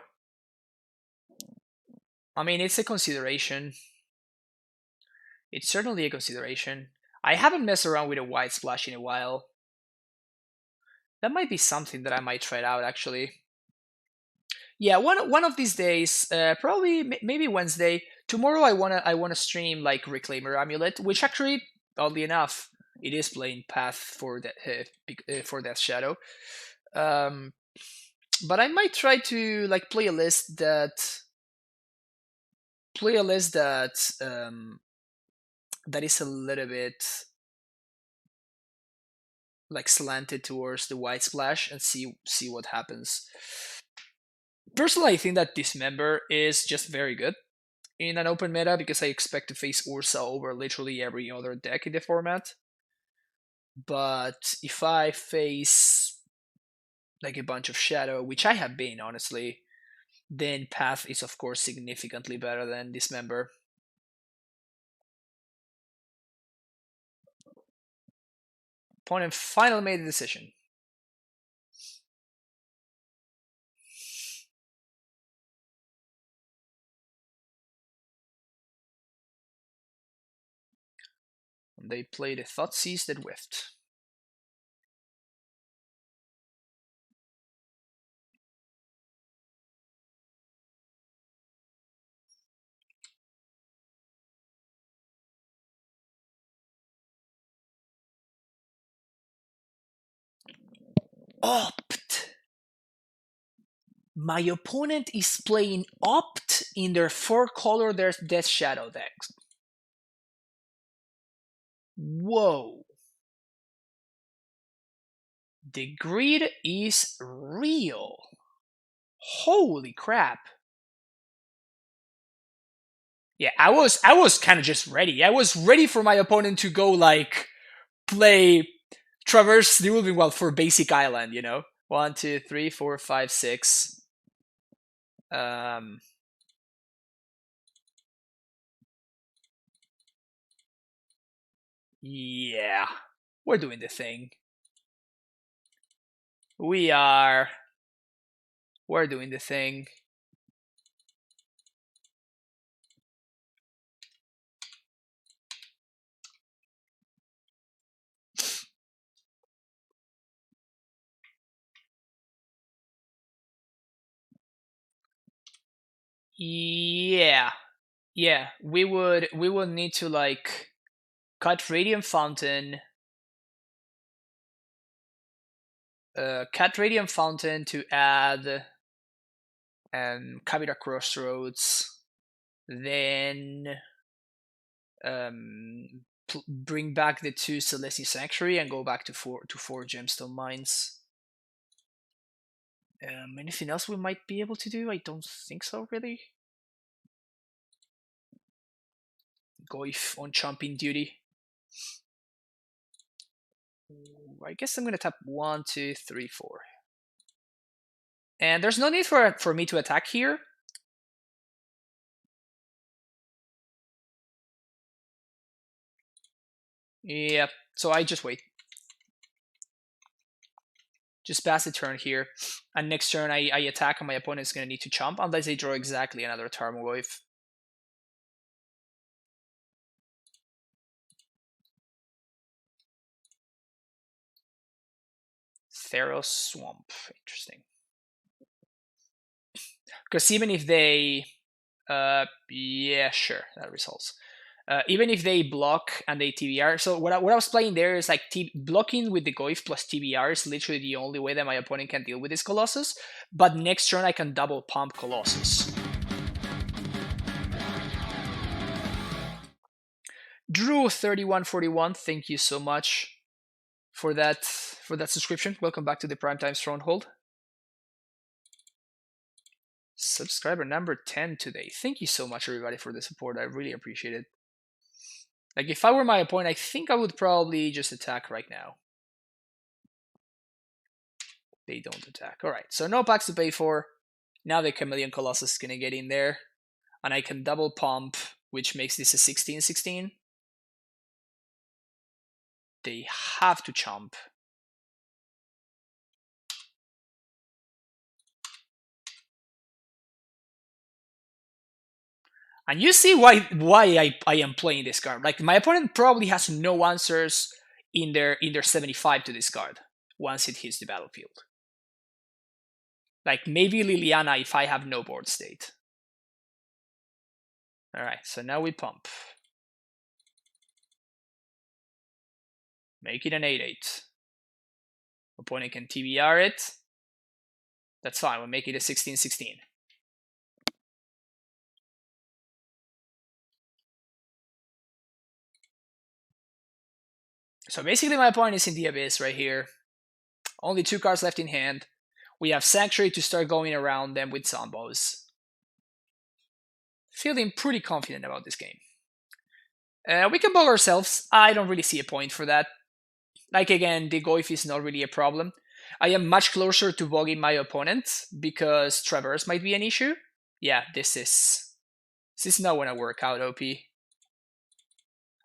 I mean, it's a consideration. It's certainly a consideration. I haven't messed around with a white splash in a while. That might be something that I might try it out, actually. Yeah, one of these days, probably maybe Wednesday. Tomorrow, I wanna stream like Reclaimer AmuLIT, which actually, oddly enough, it is playing Path for Death Shadow. But I might try to like play a list that that is a little bit like slanted towards the white splash and see what happens. Personally, I think that Dismember is just very good in an open meta because I expect to face Ursa over literally every other deck in the format. But if I face like a bunch of Shadow, which I have been honestly, then Path is of course significantly better than Dismember. Opponent finally made a decision. They played a Thoughtseize that whiffed. Opt! My opponent is playing Opt in their 4-color Death Shadow decks. Whoa. The greed is real. Holy crap. Yeah, I was kind of just ready. I was ready for my opponent to go like play Traverse the Moving World for basic island, you know? 1, 2, 3, 4, 5, 6. Yeah. We're doing the thing. We're doing the thing. Yeah. Yeah, we would need to like cut Radiant Fountain, to add Kabira Crossroads, then bring back the 2 Celestia Sanctuary and go back to 4 Gemstone Mines. Anything else we might be able to do? I don't think so, really. Goif on chomping duty. I guess I'm gonna tap 1, 2, 3, 4. And there's no need for me to attack here. Yep, so I just wait. Just pass the turn here. And next turn I attack and my opponent is going to need to chomp unless they draw exactly another Tarmogoyf. Theros Swamp. Interesting. Because even if they... yeah, sure, that results. Even if they block and they TBR, so what I was playing there is like blocking with the Goyf plus TBR is literally the only way that my opponent can deal with this Colossus, but next turn I can double pump Colossus. Drew3141, thank you so much for that subscription. Welcome back to the Primetime Stronghold. Subscriber number 10 today. Thank you so much, everybody, for the support. I really appreciate it. Like, if I were my opponent, I think I would probably just attack right now. They don't attack. Alright, so no packs to pay for. Now the Chameleon Colossus is going to get in there. And I can double pump, which makes this a 16-16. they have to chomp. And you see why I am playing this card. Like, my opponent probably has no answers in their 75 to this card once it hits the battlefield. Like, maybe Liliana if I have no board state. Alright, so now we pump. Make it an 8-8. Opponent can TBR it. That's fine, we'll make it a 16-16. So basically my opponent is in the abyss right here. Only 2 cards left in hand. We have Sanctuary to start going around them with Zombos. Feeling pretty confident about this game. We can bog ourselves. I don't really see a point for that. Like, again, the Goif is not really a problem. I am much closer to bogging my opponent because Traverse might be an issue. Yeah, this is not gonna work out, OP.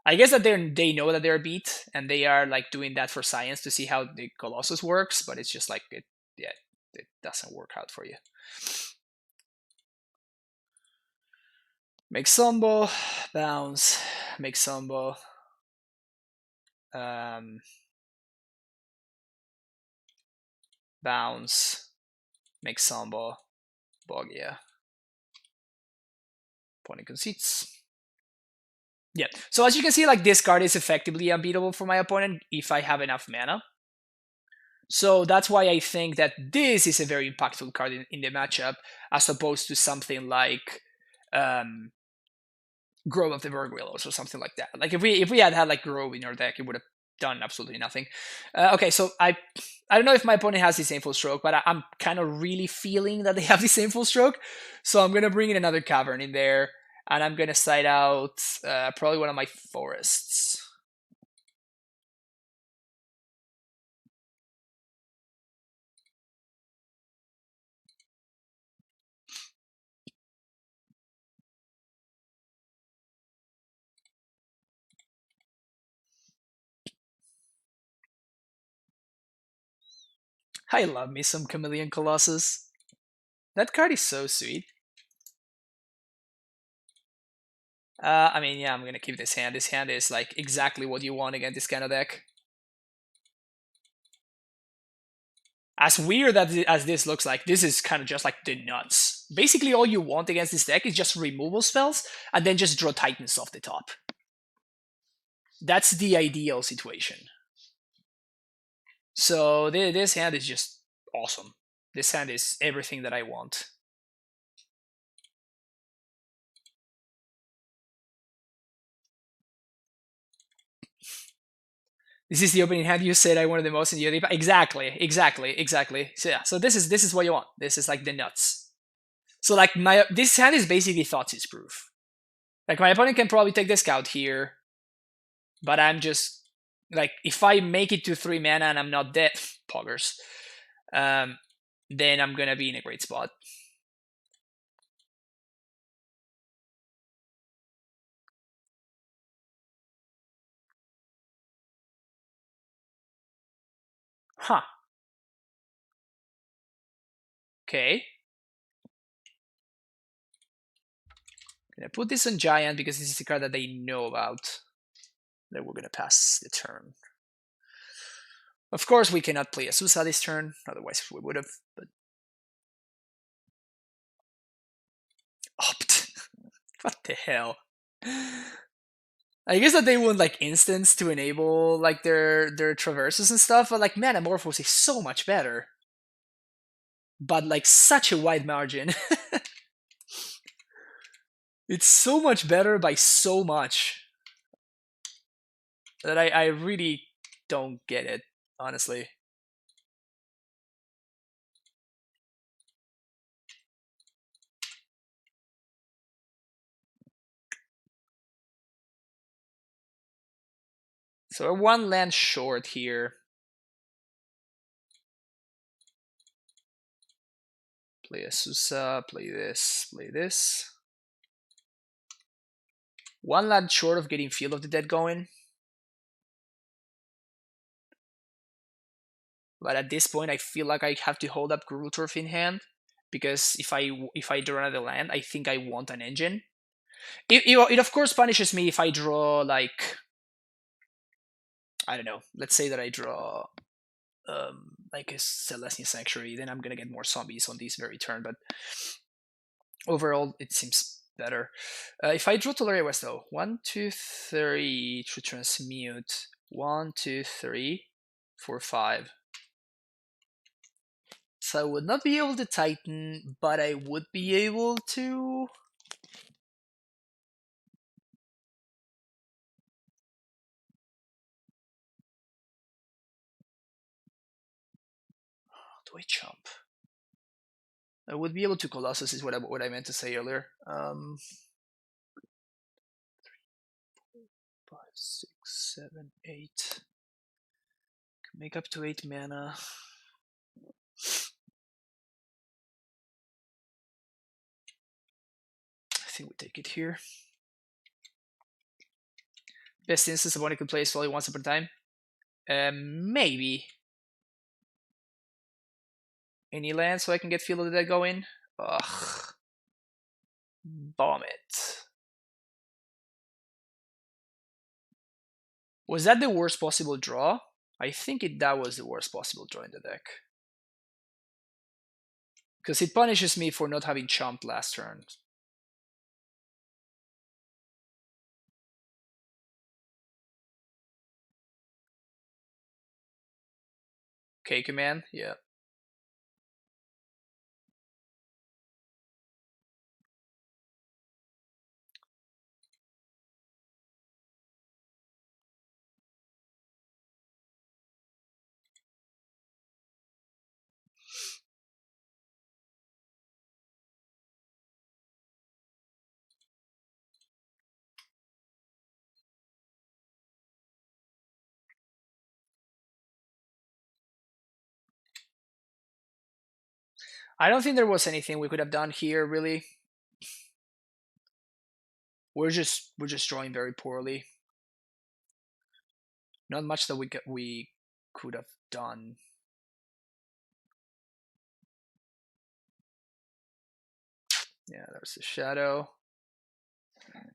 I guess that they know that they're beat and they are like doing that for science to see how the Colossus works, but it's just like it doesn't work out for you. Make Sombo, bounce, make Sombo. Bounce, make Sombo, Bogia. Opponent concedes. Yeah, so as you can see, like, this card is effectively unbeatable for my opponent if I have enough mana. So that's why I think that this is a very impactful card in the matchup, as opposed to something like Grove of the Burgwillows or something like that. Like, if we had like Grove in our deck, it would have done absolutely nothing. Okay, so I don't know if my opponent has the same full stroke, but I'm kind of really feeling that they have the same full stroke. So I'm gonna bring in another cavern in there, and I'm gonna side out probably one of my forests. I love me some Chameleon Colossus. That card is so sweet. I mean, yeah, I'm gonna keep this hand. This hand is like exactly what you want against this kind of deck. As weird as this looks like, this is kind of just like the nuts. Basically, all you want against this deck is just removal spells, and then just draw Titans off the top. That's the ideal situation. So this hand is just awesome. This hand is everything that I want. This is the opening hand you said I wanted the most in the ODP. Exactly. So yeah, so this is what you want. This is like the nuts. So like this hand is basically Thoughtseize proof. Like, my opponent can probably take the scout here, but I'm just like, if I make it to 3 mana and I'm not dead, poggers, then I'm gonna be in a great spot. Huh. Okay. Gonna put this on Giant because this is the card that they know about. That we're gonna pass the turn. Of course, we cannot play Azusa this turn, otherwise we would have. But opt. What the hell? I guess that they want like instants to enable like their traverses and stuff, but like Manamorphose is so much better. But like such a wide margin. It's so much better by so much that I really don't get it, honestly. So we're 1 land short here. Play a Susa, play this, play this. 1 land short of getting Field of the Dead going. But at this point, I feel like I have to hold up Gruul Turf in hand, because if I draw another land, I think I want an engine. It of course punishes me if I draw, like, I don't know. Let's say that I draw like a Celestial Sanctuary, then I'm gonna get more zombies on this very turn. But overall, it seems better. If I draw Tolaria West, though, 1, 2, 3 to transmute. 1, 2, 3, 4, 5. So I would not be able to Titan, but I would be able to. Do I jump? I would be able to Colossus, is what I meant to say earlier. 5, 6, 7, 8. Can make up to 8 mana. I think we take it here. Best instance, opponent could play slowly once upon a time. Maybe. Any land so I can get Field of the Dead going? Ugh. Bomb it. Was that the worst possible draw? I think that was the worst possible draw in the deck. Because it punishes me for not having chomped last turn. Okay, command? Yeah. I don't think there was anything we could have done here, really. We're just drawing very poorly. Not much that we could have done. Yeah, there's a shadow.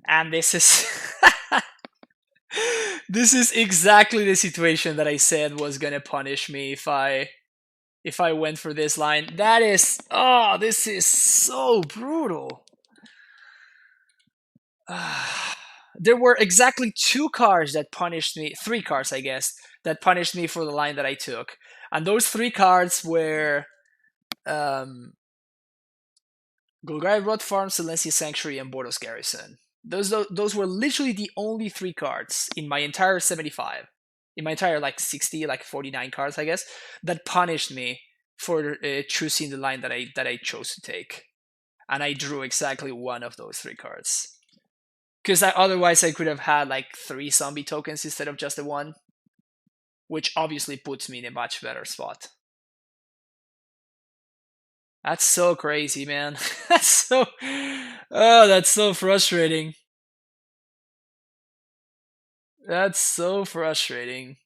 And this is this is exactly the situation that I said was gonna punish me if I went for this line. That is, oh, this is so brutal. There were exactly 2 cards that punished me, 3 cards, I guess, that punished me for the line that I took. And those 3 cards were Golgari Rod Farm, Silencia Sanctuary, and Bordos Garrison. Those were literally the only 3 cards in my entire 75, in my entire like 60, like 49 cards, I guess, that punished me for choosing the line that I chose to take. And I drew exactly one of those 3 cards. Because otherwise I could have had like 3 zombie tokens instead of just the 1, which obviously puts me in a much better spot. That's so crazy, man. That's so frustrating. That's so frustrating.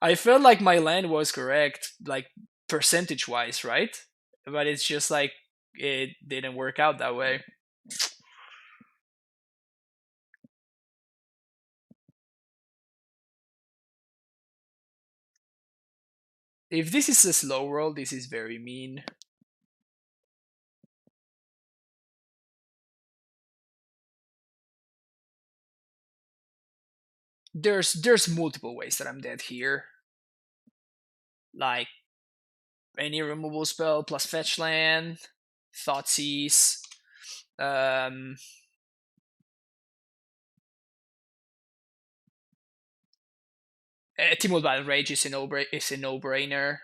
I felt like my land was correct, like percentage wise, right? But it's just like it didn't work out that way. If this is a slow roll, this is very mean. There's multiple ways that I'm dead here. Like any removal spell plus fetch land, Thoughtseize, um, Timid Battle Rage is a no-brainer,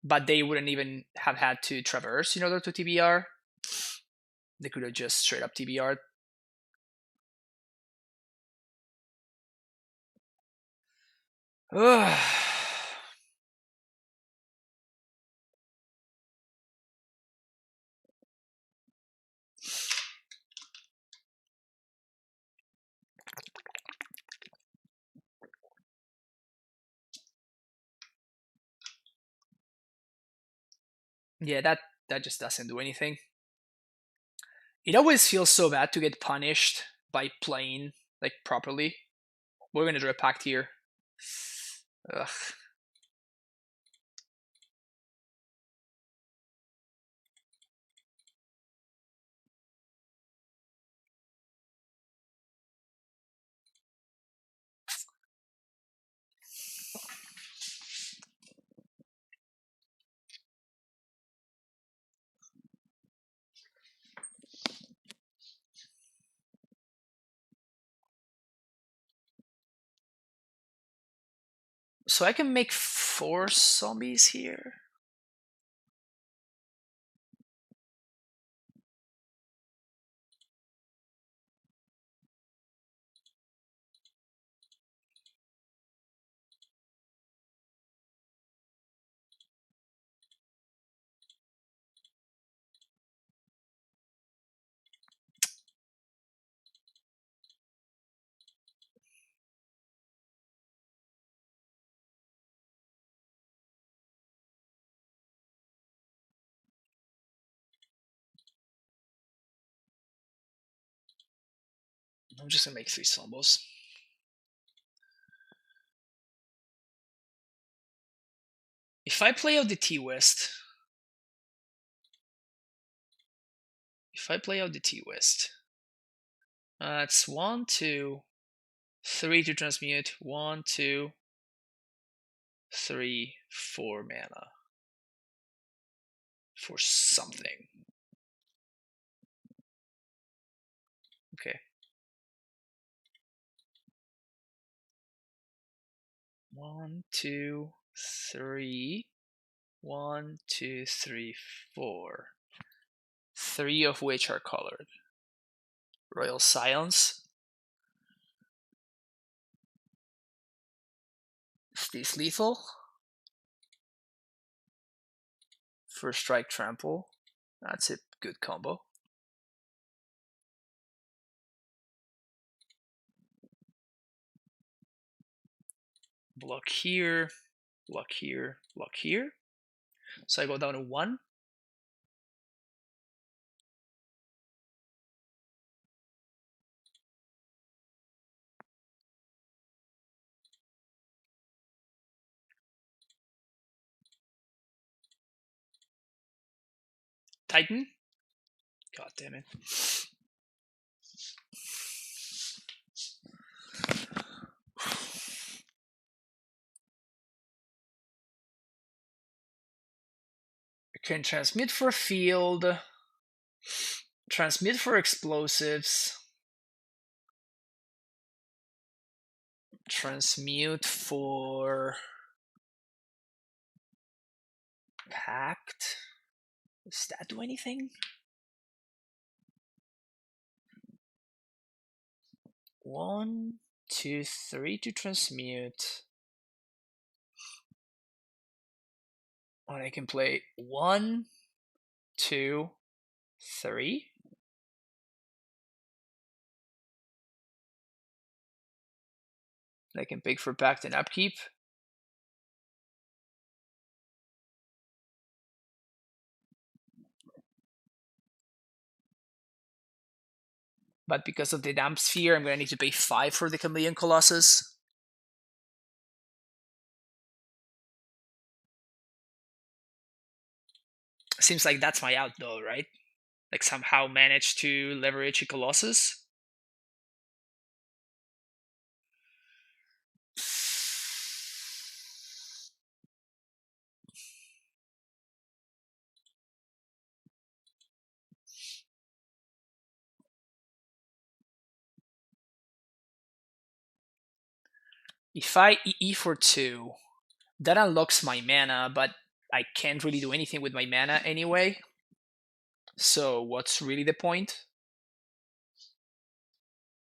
but they wouldn't even have had to traverse in order to TBR. They could have just straight up TBR. Ugh. Yeah, that just doesn't do anything. It always feels so bad to get punished by playing like properly. We're gonna draw a pact here. Ugh. So I can make 4 zombies here. I'm just gonna make 3 zombies. If I play out the T-West, it's 1, 2, 3 to transmute. 1, 2, 3, 4 mana for something. Okay. 1, 2, 3. 1, 2, 3, 4. 3 of which are colored. Royal Silence. Is this lethal? First Strike Trample. That's a good combo. Block here, block here, block here. So I go down to 1. Titan. God damn it. I can transmit for field, transmit for explosives, transmute for pact. Does that do anything? 1, 2, 3 to transmute. And I can play 1, 2, 3. I can pick for pact and upkeep. But because of the damp sphere, I'm going to need to pay 5 for the Chameleon Colossus. Seems like that's my out though, right? Like somehow manage to leverage a Colossus. If I EE for 2, that unlocks my mana, but I can't really do anything with my mana anyway. So what's really the point?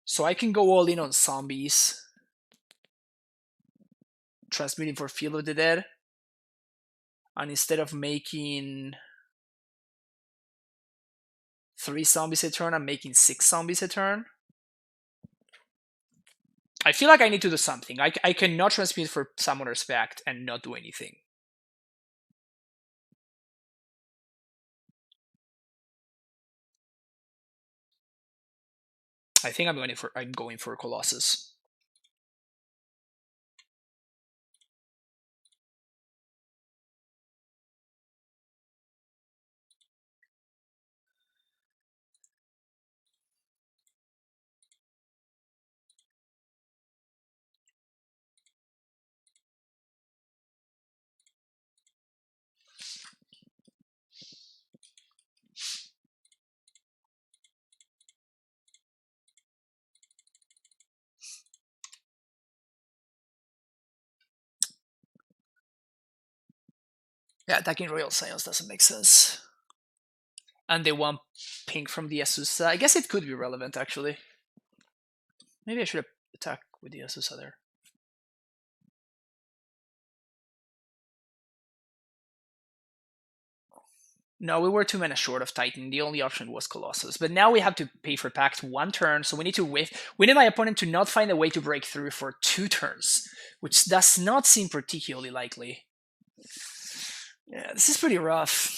So I can go all in on zombies, transmuting for Field of the Dead, and instead of making 3 zombies a turn, I'm making 6 zombies a turn. I feel like I need to do something. I cannot transmute for Summoner's Pact and not do anything. I think I'm going for Colossus. Yeah, attacking Royal Science doesn't make sense. And they want pink from the Azusa. I guess it could be relevant, actually. Maybe I should attack with the Azusa there. No, we were 2 mana short of Titan. The only option was Colossus. But now we have to pay for Pact 1 turn, so we need to wait. We need my opponent to not find a way to break through for 2 turns, which does not seem particularly likely. Yeah, this is pretty rough.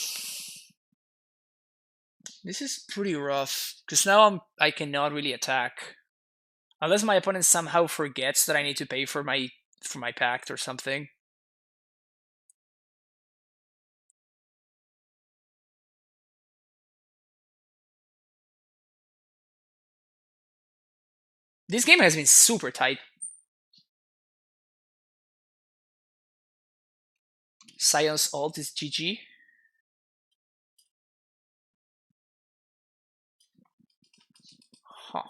This is pretty rough, because now I cannot really attack. Unless my opponent somehow forgets that I need to pay for my Pact or something. This game has been super tight. Science ult is GG. Huh.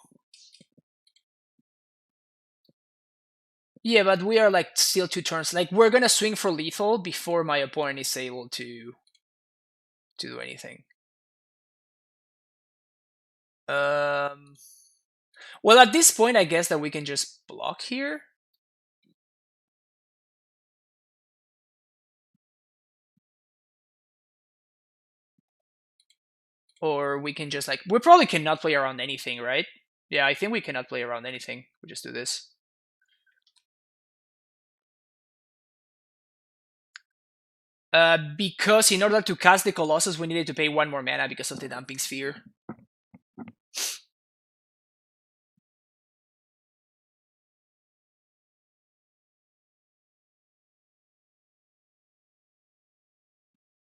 Yeah, but we are like still 2 turns. Like we're gonna swing for lethal before my opponent is able to do anything. Well, at this point, I guess that we can just block here. Or we can just like, we probably cannot play around anything, right? Yeah, I think we cannot play around anything. We just do this. Because in order to cast the Colossus, we needed to pay 1 more mana because of the Damping Sphere.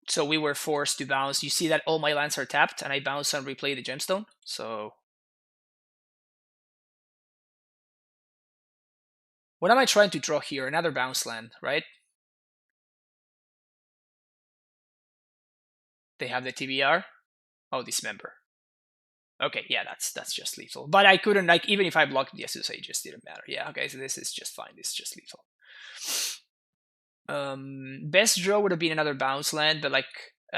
So we were forced to bounce. You see that all my lands are tapped, and I bounce and replay the gemstone. So what am I trying to draw here? Another bounce land, right? They have the TBR. Oh, Dismember. Okay, yeah, that's just lethal. But I couldn't, like, even if I blocked the Azusa, it just didn't matter. Yeah, okay, so this is just fine. This is just lethal. Best draw would have been another bounce land, but like,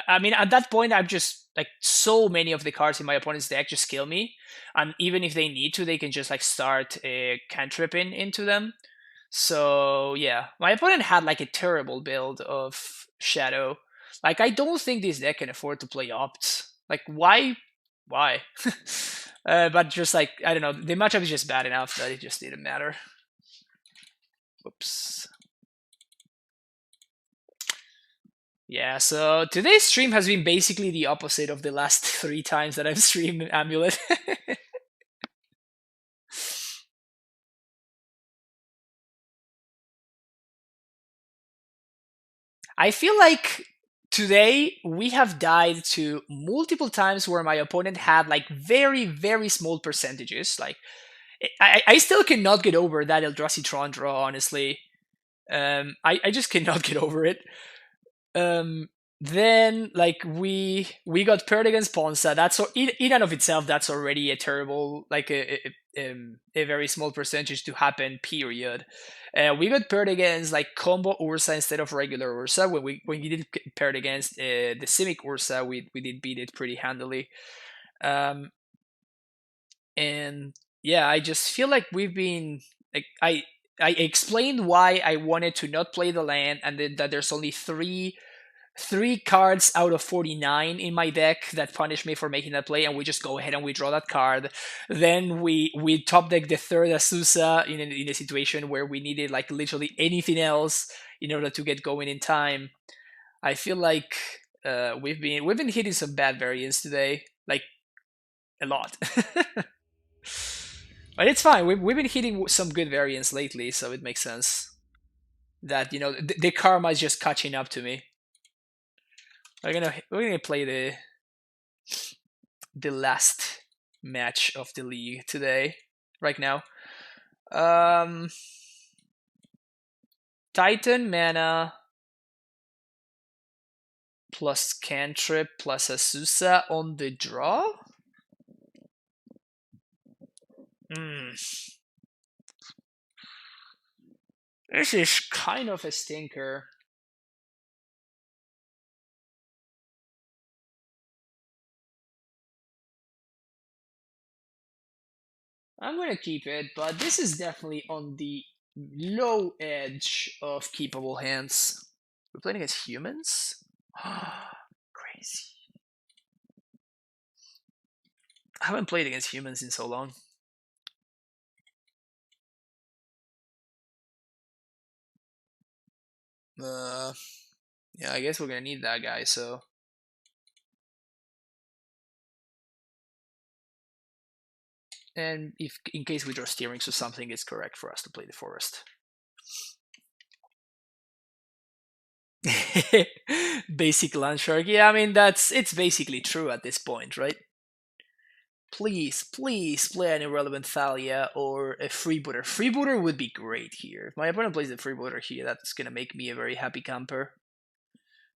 I mean, at that point, I'm just like, so many of the cards in my opponent's deck just kill me, and even if they need to, they can just like start cantripping into them. So yeah, my opponent had like a terrible build of Shadow. Like, I don't think this deck can afford to play Opts. Like, why? Why? But just like, I don't know, the matchup is just bad enough that it just didn't matter. Whoops. Yeah, so today's stream has been basically the opposite of the last 3 times that I've streamed AmuLIT. I feel like today we have died to multiple times where my opponent had like very, very small percentages. Like, I still cannot get over that Eldrazi Tron draw, honestly. I just cannot get over it. Then like we got paired against Ponza. That's in and of itself, that's already a terrible, like a very small percentage to happen. Period. We got paired against like combo Ursa instead of regular Ursa. When we did paired against the Simic Ursa, we did beat it pretty handily. And yeah, I just feel like we've been like I explained why I wanted to not play the land, and then that there's only three cards out of 49 in my deck that punish me for making that play, and we just go ahead and we draw that card. Then we top deck the third Azusa in a situation where we needed like literally anything else in order to get going in time. I feel like we've been hitting some bad variants today, like a lot. But it's fine. We've been hitting some good variants lately, so it makes sense that the karma is just catching up to me. We're gonna play the last match of the league today, right now. Um, Titan mana plus cantrip plus Asusa on the draw. This is kind of a stinker. I'm gonna keep it, but this is definitely on the low edge of keepable hands. We're playing against humans? Crazy. I haven't played against humans in so long. Yeah, I guess we're gonna need that guy, so. And if in case we draw steering, so something is correct for us to play the forest. Basic land shark. Yeah, I mean it's basically true at this point, right? Please play an irrelevant Thalia or a freebooter. Freebooter would be great here. If my opponent plays a freebooter here, that's gonna make me a very happy camper.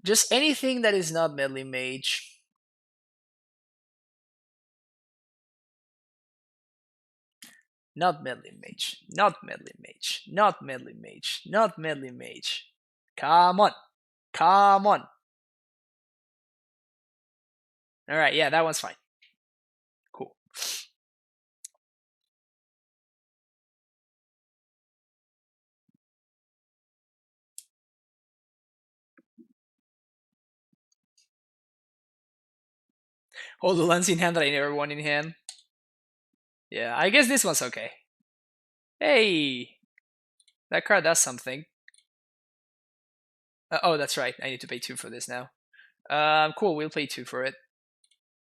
Just anything that is not meddling mage. Not meddling mage. Not meddling mage. Not meddling mage. Not meddling mage. Come on. Come on. Alright, yeah, that one's fine. Cool. All the lands in hand that I never won in hand. Yeah, I guess this one's okay. Hey! That card does something. Oh, that's right. I need to pay 2 for this now. Cool, we'll pay 2 for it.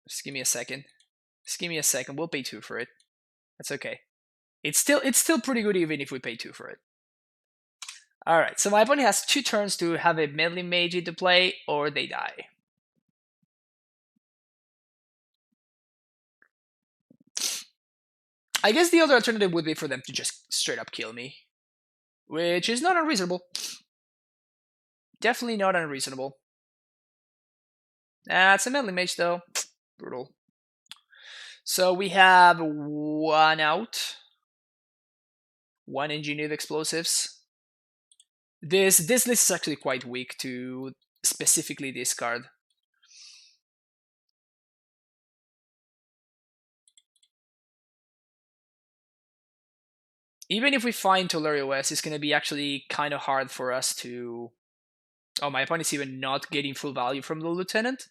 Just give me a second. Just give me a second. We'll pay 2 for it. That's okay. It's still pretty good even if we pay 2 for it. Alright, so my opponent has 2 turns to have a meddling mage into play, or they die. I guess the other alternative would be for them to just straight up kill me. Which is not unreasonable. Definitely not unreasonable. It's a meddling mage though. Brutal. So we have 1 out. 1 engineered explosives. This list is actually quite weak to specifically this card. Even if we find Tolarios, it's going to be actually kind of hard for us to... Oh, my opponent's even not getting full value from the Lieutenant.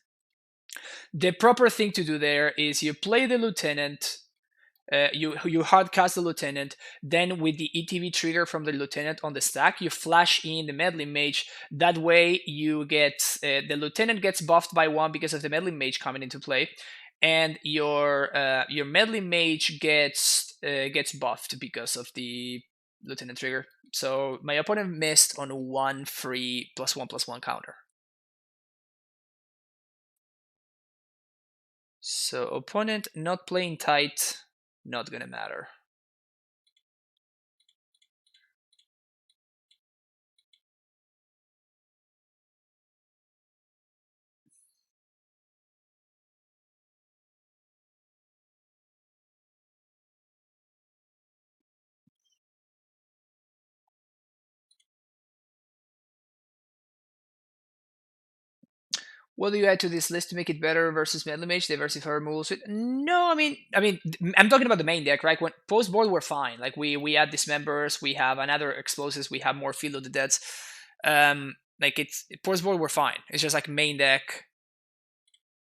The proper thing to do there is you play the Lieutenant, you hardcast the Lieutenant, then with the ETB trigger from the Lieutenant on the stack, you flash in the Meddling Mage. That way you get... the Lieutenant gets buffed by 1 because of the Meddling Mage coming into play, and your Meddling Mage gets buffed because of the Lieutenant trigger. So my opponent missed on 1 free +1/+1 counter. So opponent not playing tight, not gonna matter. What do you add to this list to make it better versus Meddling Mage? Diversify removals with... No, I mean, I'm talking about the main deck, right? When post board we're fine. Like we add dismembers, we have another explosives, we have more Field of the Deads. Like it's post board we're fine. It's just like main deck.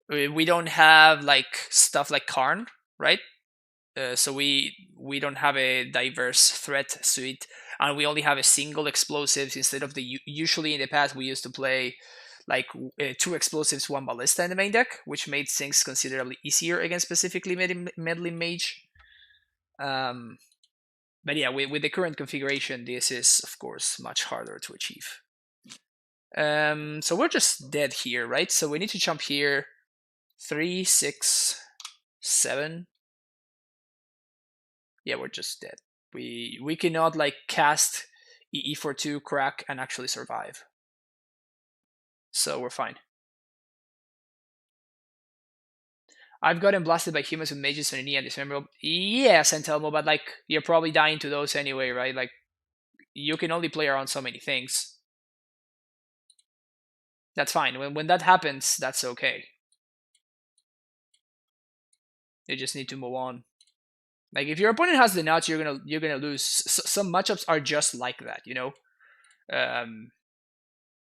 We don't have like stuff like Karn, right? So we don't have a diverse threat suite, and we only have a single explosives instead of the... Usually in the past we used to play like 2 explosives, 1 ballista in the main deck, which made things considerably easier against specifically meddling mage. But yeah, with the current configuration, this is of course much harder to achieve. So we're just dead here, right? So we need to jump here. 3, 6, 7. Yeah, we're just dead. We cannot like cast EE for 2, crack, and actually survive. So we're fine. I've gotten blasted by humans with mages and and dismemberable. Yes, Antelmo, but like you're probably dying to those anyway, right? Like you can only play around so many things. That's fine. When that happens, that's okay. You just need to move on. Like if your opponent has the nuts, you're gonna lose. Some matchups are just like that, you know.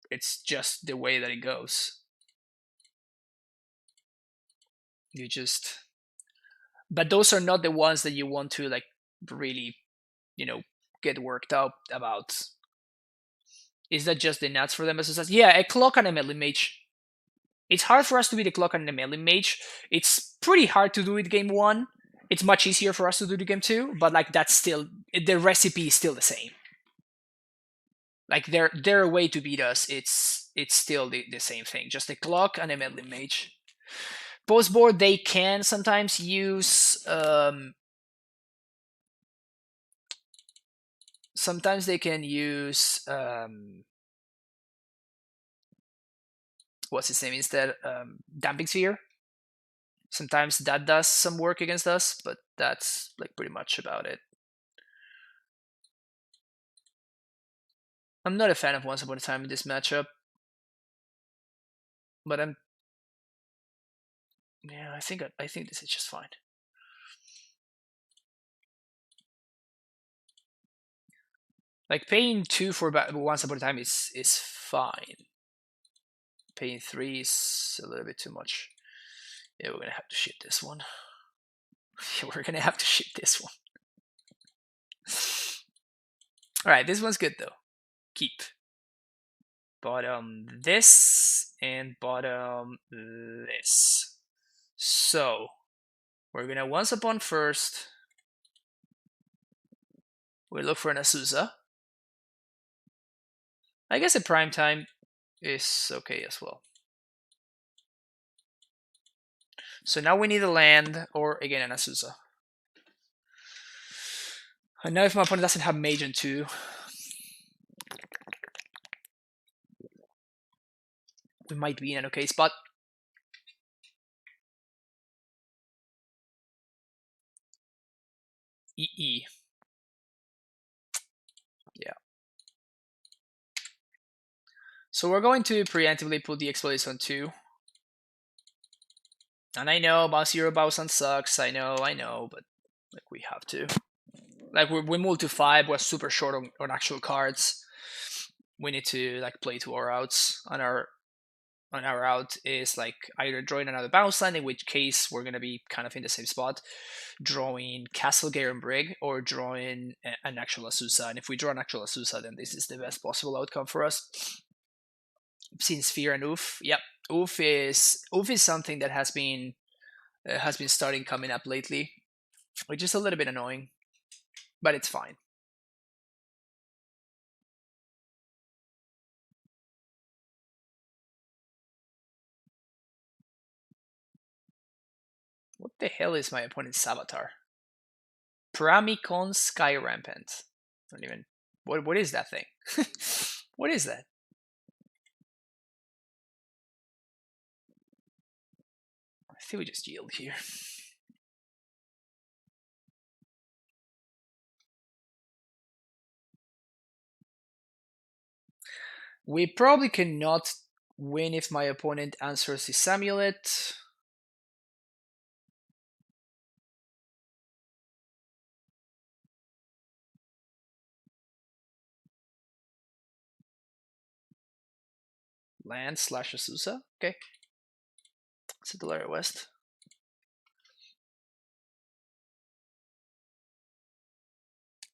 It's just the way that it goes. You just, but those are not the ones that you want to like really, you know, get worked up about. Is that just the nuts for them? As yeah, a clock and a melee mage. It's hard for us to be the clock and the melee mage. It's pretty hard to do it game 1. It's much easier for us to do the game 2, but like that's still the recipe is still the same. Like their way to beat us, it's still the same thing. Just a clock and a melee mage. Post board they can sometimes use sometimes they can use what's his name instead? Damping Sphere. Sometimes that does some work against us, but that's like pretty much about it. I'm not a fan of Once Upon a Time in this matchup, but yeah, I think this is just fine. Like paying 2 for Once Upon a Time is fine. Paying 3 is a little bit too much. Yeah, we're gonna have to ship this one. We're gonna have to ship this one. All right, this one's good though. Keep. Bottom this and bottom this. So we're gonna Once Upon first. We look for an Azusa. I guess a prime time is okay as well. So now we need a land or again an Azusa. And now if my opponent doesn't have Mage and 2, we might be in an okay spot. EE. Yeah. So we're going to preemptively put the Exploits on 2. And I know Bounce 0 Bowson sucks. I know, but like we have to. Like we moved to 5, we're super short on actual cards. We need to like play 2 our outs. On our out is like either drawing another bounce land, in which case we're gonna be kind of in the same spot, drawing Castle Garen Brig, or drawing an actual Azusa. And if we draw an actual Azusa, then this is the best possible outcome for us. Since Sphere and Oof, yep, Oof is something that has been starting coming up lately, which is a little bit annoying, but it's fine. What the hell is my opponent's avatar? Pramicon Sky Rampant. I don't even. What is that thing? What is that? I think we just yield here. We probably cannot win if my opponent answers his AmuLIT. Land / Azusa. Okay. It's a Delaria West.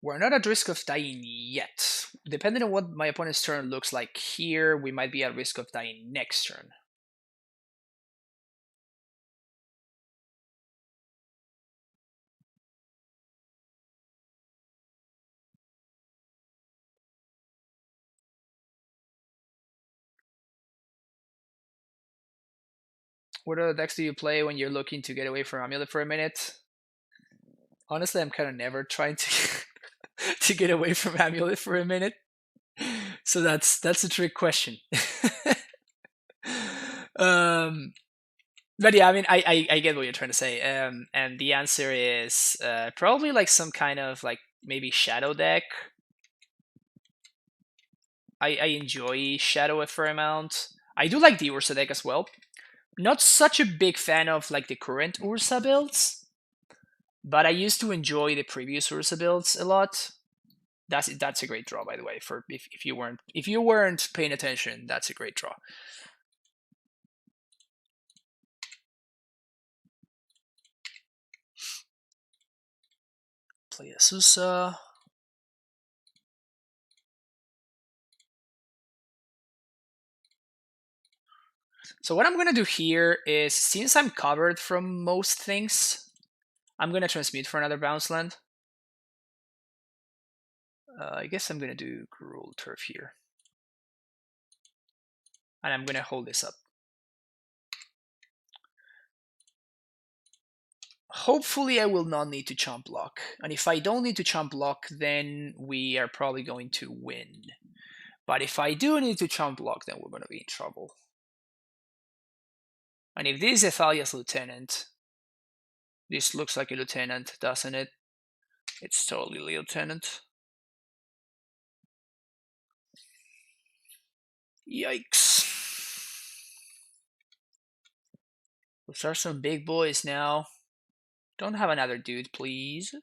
We're not at risk of dying yet. Depending on what my opponent's turn looks like here, we might be at risk of dying next turn. What other decks do you play when you're looking to get away from AmuLIT for a minute? Honestly, I'm kind of never trying to to get away from AmuLIT for a minute. So that's a trick question. um, but yeah, I mean, I get what you're trying to say. And the answer is probably like some kind of like maybe Shadow deck. I enjoy Shadow a fair amount. I do like the Ursa deck as well. Not such a big fan of like the current Ursa builds, but I used to enjoy the previous Ursa builds a lot. That's a great draw, by the way. For if you weren't paying attention, that's a great draw. Play Asusa. So what I'm gonna do here is, since I'm covered from most things, I'm gonna transmute for another bounce land. I guess I'm gonna do Cruel Turf here, and I'm gonna hold this up. Hopefully I will not need to chump block, and if I don't need to chump block, then we are probably going to win. But if I do need to chump block, then we're going to be in trouble. And if this is Athalia's lieutenant, this looks like a lieutenant, doesn't it? It's totally lieutenant. Yikes. Those are some big boys now. Don't have another dude, please.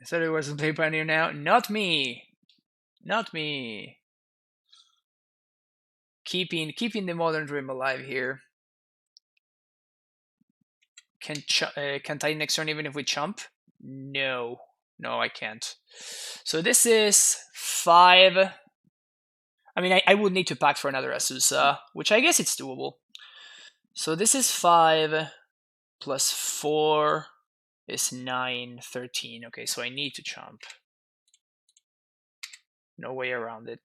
I thought it wasn't play pioneer now. Not me. Not me. Keeping the modern dream alive here. Can Titan next turn even if we chump? No. No, I can't. So this is 5. I mean, I would need to pack for another Asusa, which I guess it's doable. So this is 5 plus 4 is 9, 13. Okay, so I need to chump. No way around it.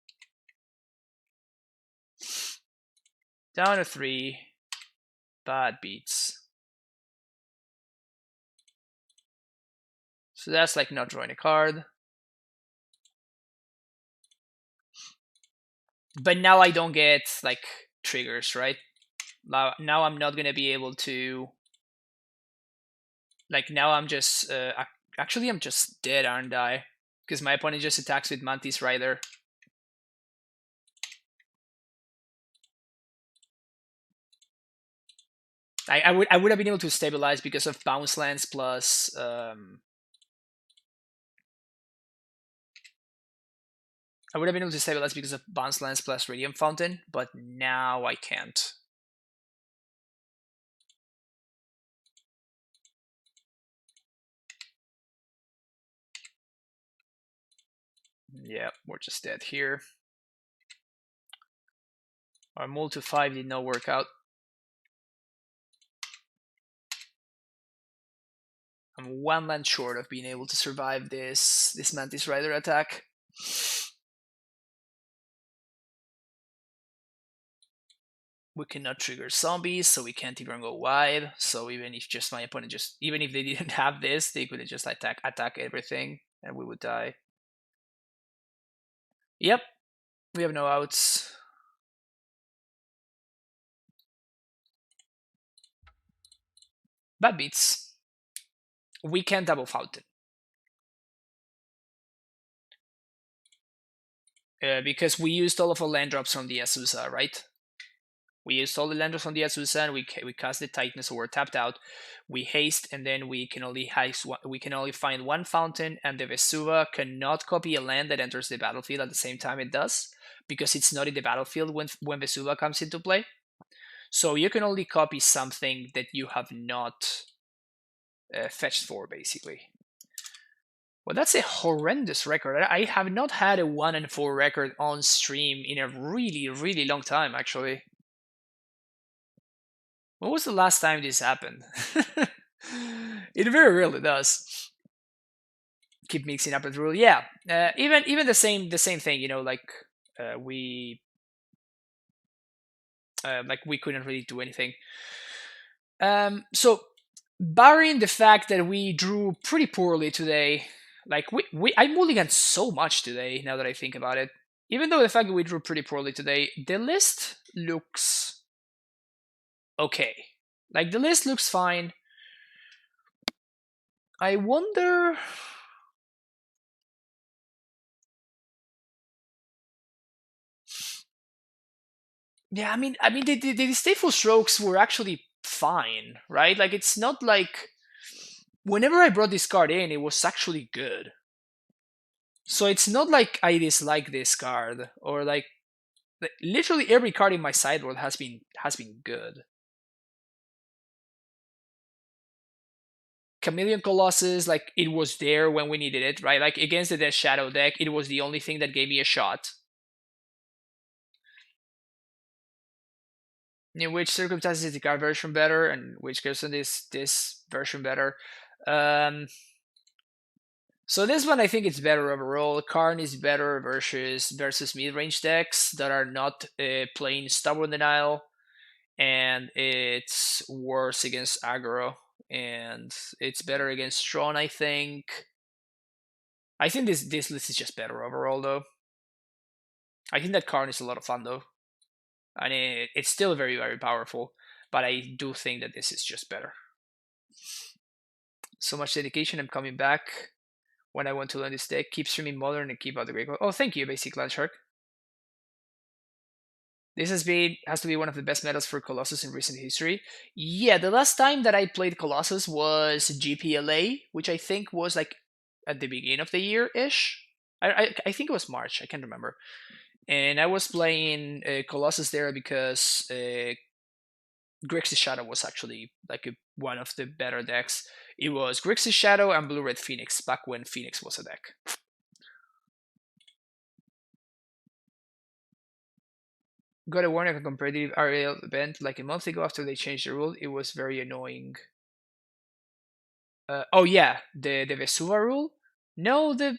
Down to 3. Bad beats. So that's like not drawing a card. But now I don't get like triggers, right? Now I'm not gonna be able to. Like now I'm just actually I'm just dead, aren't I? Because my opponent just attacks with Mantis Rider. I would have been able to stabilize because of bounce lands plus I would have been able to stabilize because of bounce lands plus Radiant Fountain, but now I can't. Yeah, we're just dead here. Our multi 5 did not work out. I'm 1 land short of being able to survive this Mantis Rider attack. We cannot trigger zombies, so we can't even go wide. So even if just my opponent even if they didn't have this, they could just attack everything, and we would die. Yep, we have no outs. Bad beats. We can double fountain. Because we used all of our land drops from the Asusa, right? We used all the land drops from the Asusa, and we cast the Titan, so we're tapped out. We haste, and then we can only find 1 fountain, and the Vesuva cannot copy a land that enters the battlefield at the same time it does, because it's not in the battlefield when Vesuva comes into play. So you can only copy something that you have not fetched for, basically. Well, that's a horrendous record. I have not had a 1-4 record on stream in a really, really long time, actually. When was the last time this happened? It very rarely does. Keep mixing up with rule. Yeah, even the same thing. You know, like we we couldn't really do anything. So barring the fact that we drew pretty poorly today, like I mulliganed so much today. Now that I think about it, even though the fact that we drew pretty poorly today, the list looks okay. Like the list looks fine. I wonder. Yeah, I mean, the stateful strokes were actually fine, right? Like it's not like whenever I brought this card in, it was actually good. So it's not like I dislike this card or like literally every card in my sideboard has been good. Chameleon Colossus, like it was there when we needed it, right? Like against the Death Shadow deck, it was the only thing that gave me a shot. In which circumstances is the card version better, and which circumstances this version better? Um, so this one I think it's better overall. Karn is better versus mid range decks that are not playing Stubborn Denial, and it's worse against aggro, and it's better against Tron. I think this list is just better overall though. I think that Karn is a lot of fun though, and it's still very very powerful. But I do think that this is just better. So much dedication. I'm coming back when I want to learn this deck. Keep streaming modern and keep out the great. Oh, thank you, Basic Land Shark. This has to be one of the best metas for Colossus in recent history. Yeah, the last time that I played Colossus was GPLA, which I think was like at the beginning of the year ish. I think it was March. I can't remember. And I was playing Colossus there because Grixis Shadow was actually like one of the better decks. It was Grixis Shadow and Blue Red Phoenix back when Phoenix was a deck. Got a warning of a competitive RL event like a month ago after they changed the rule. It was very annoying. Oh yeah, the Vesuva rule. No, the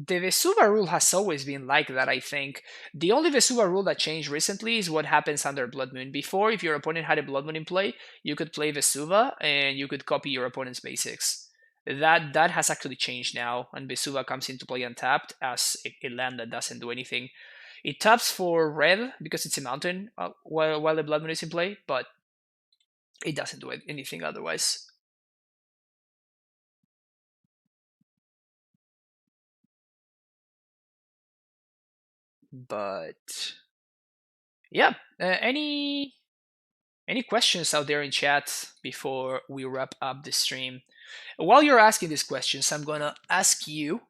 Vesuva rule has always been like that, I think. The only Vesuva rule that changed recently is what happens under Blood Moon. Before, if your opponent had a Blood Moon in play, you could play Vesuva and you could copy your opponent's basics. That has actually changed now, and Vesuva comes into play untapped as a land that doesn't do anything. It taps for red because it's a mountain while the Blood Moon is in play, but it doesn't do anything otherwise. But yeah, any questions out there in chat before we wrap up the stream? While you're asking these questions, I'm gonna ask you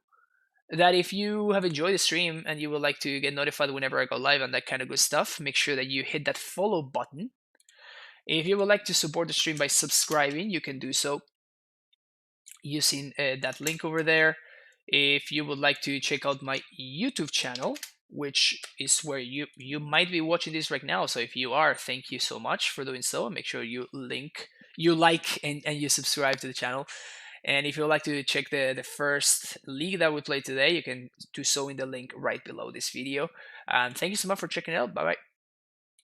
that if you have enjoyed the stream and you would like to get notified whenever I go live and that kind of good stuff, make sure that you hit that follow button. If you would like to support the stream by subscribing, you can do so using that link over there. If you would like to check out my YouTube channel, which is where you might be watching this right now, so if you are, thank you so much for doing so. Make sure you like and you subscribe to the channel. And if you would like to check the first league that we played today, you can do so in the link right below this video. And thank you so much for checking it out. Bye bye.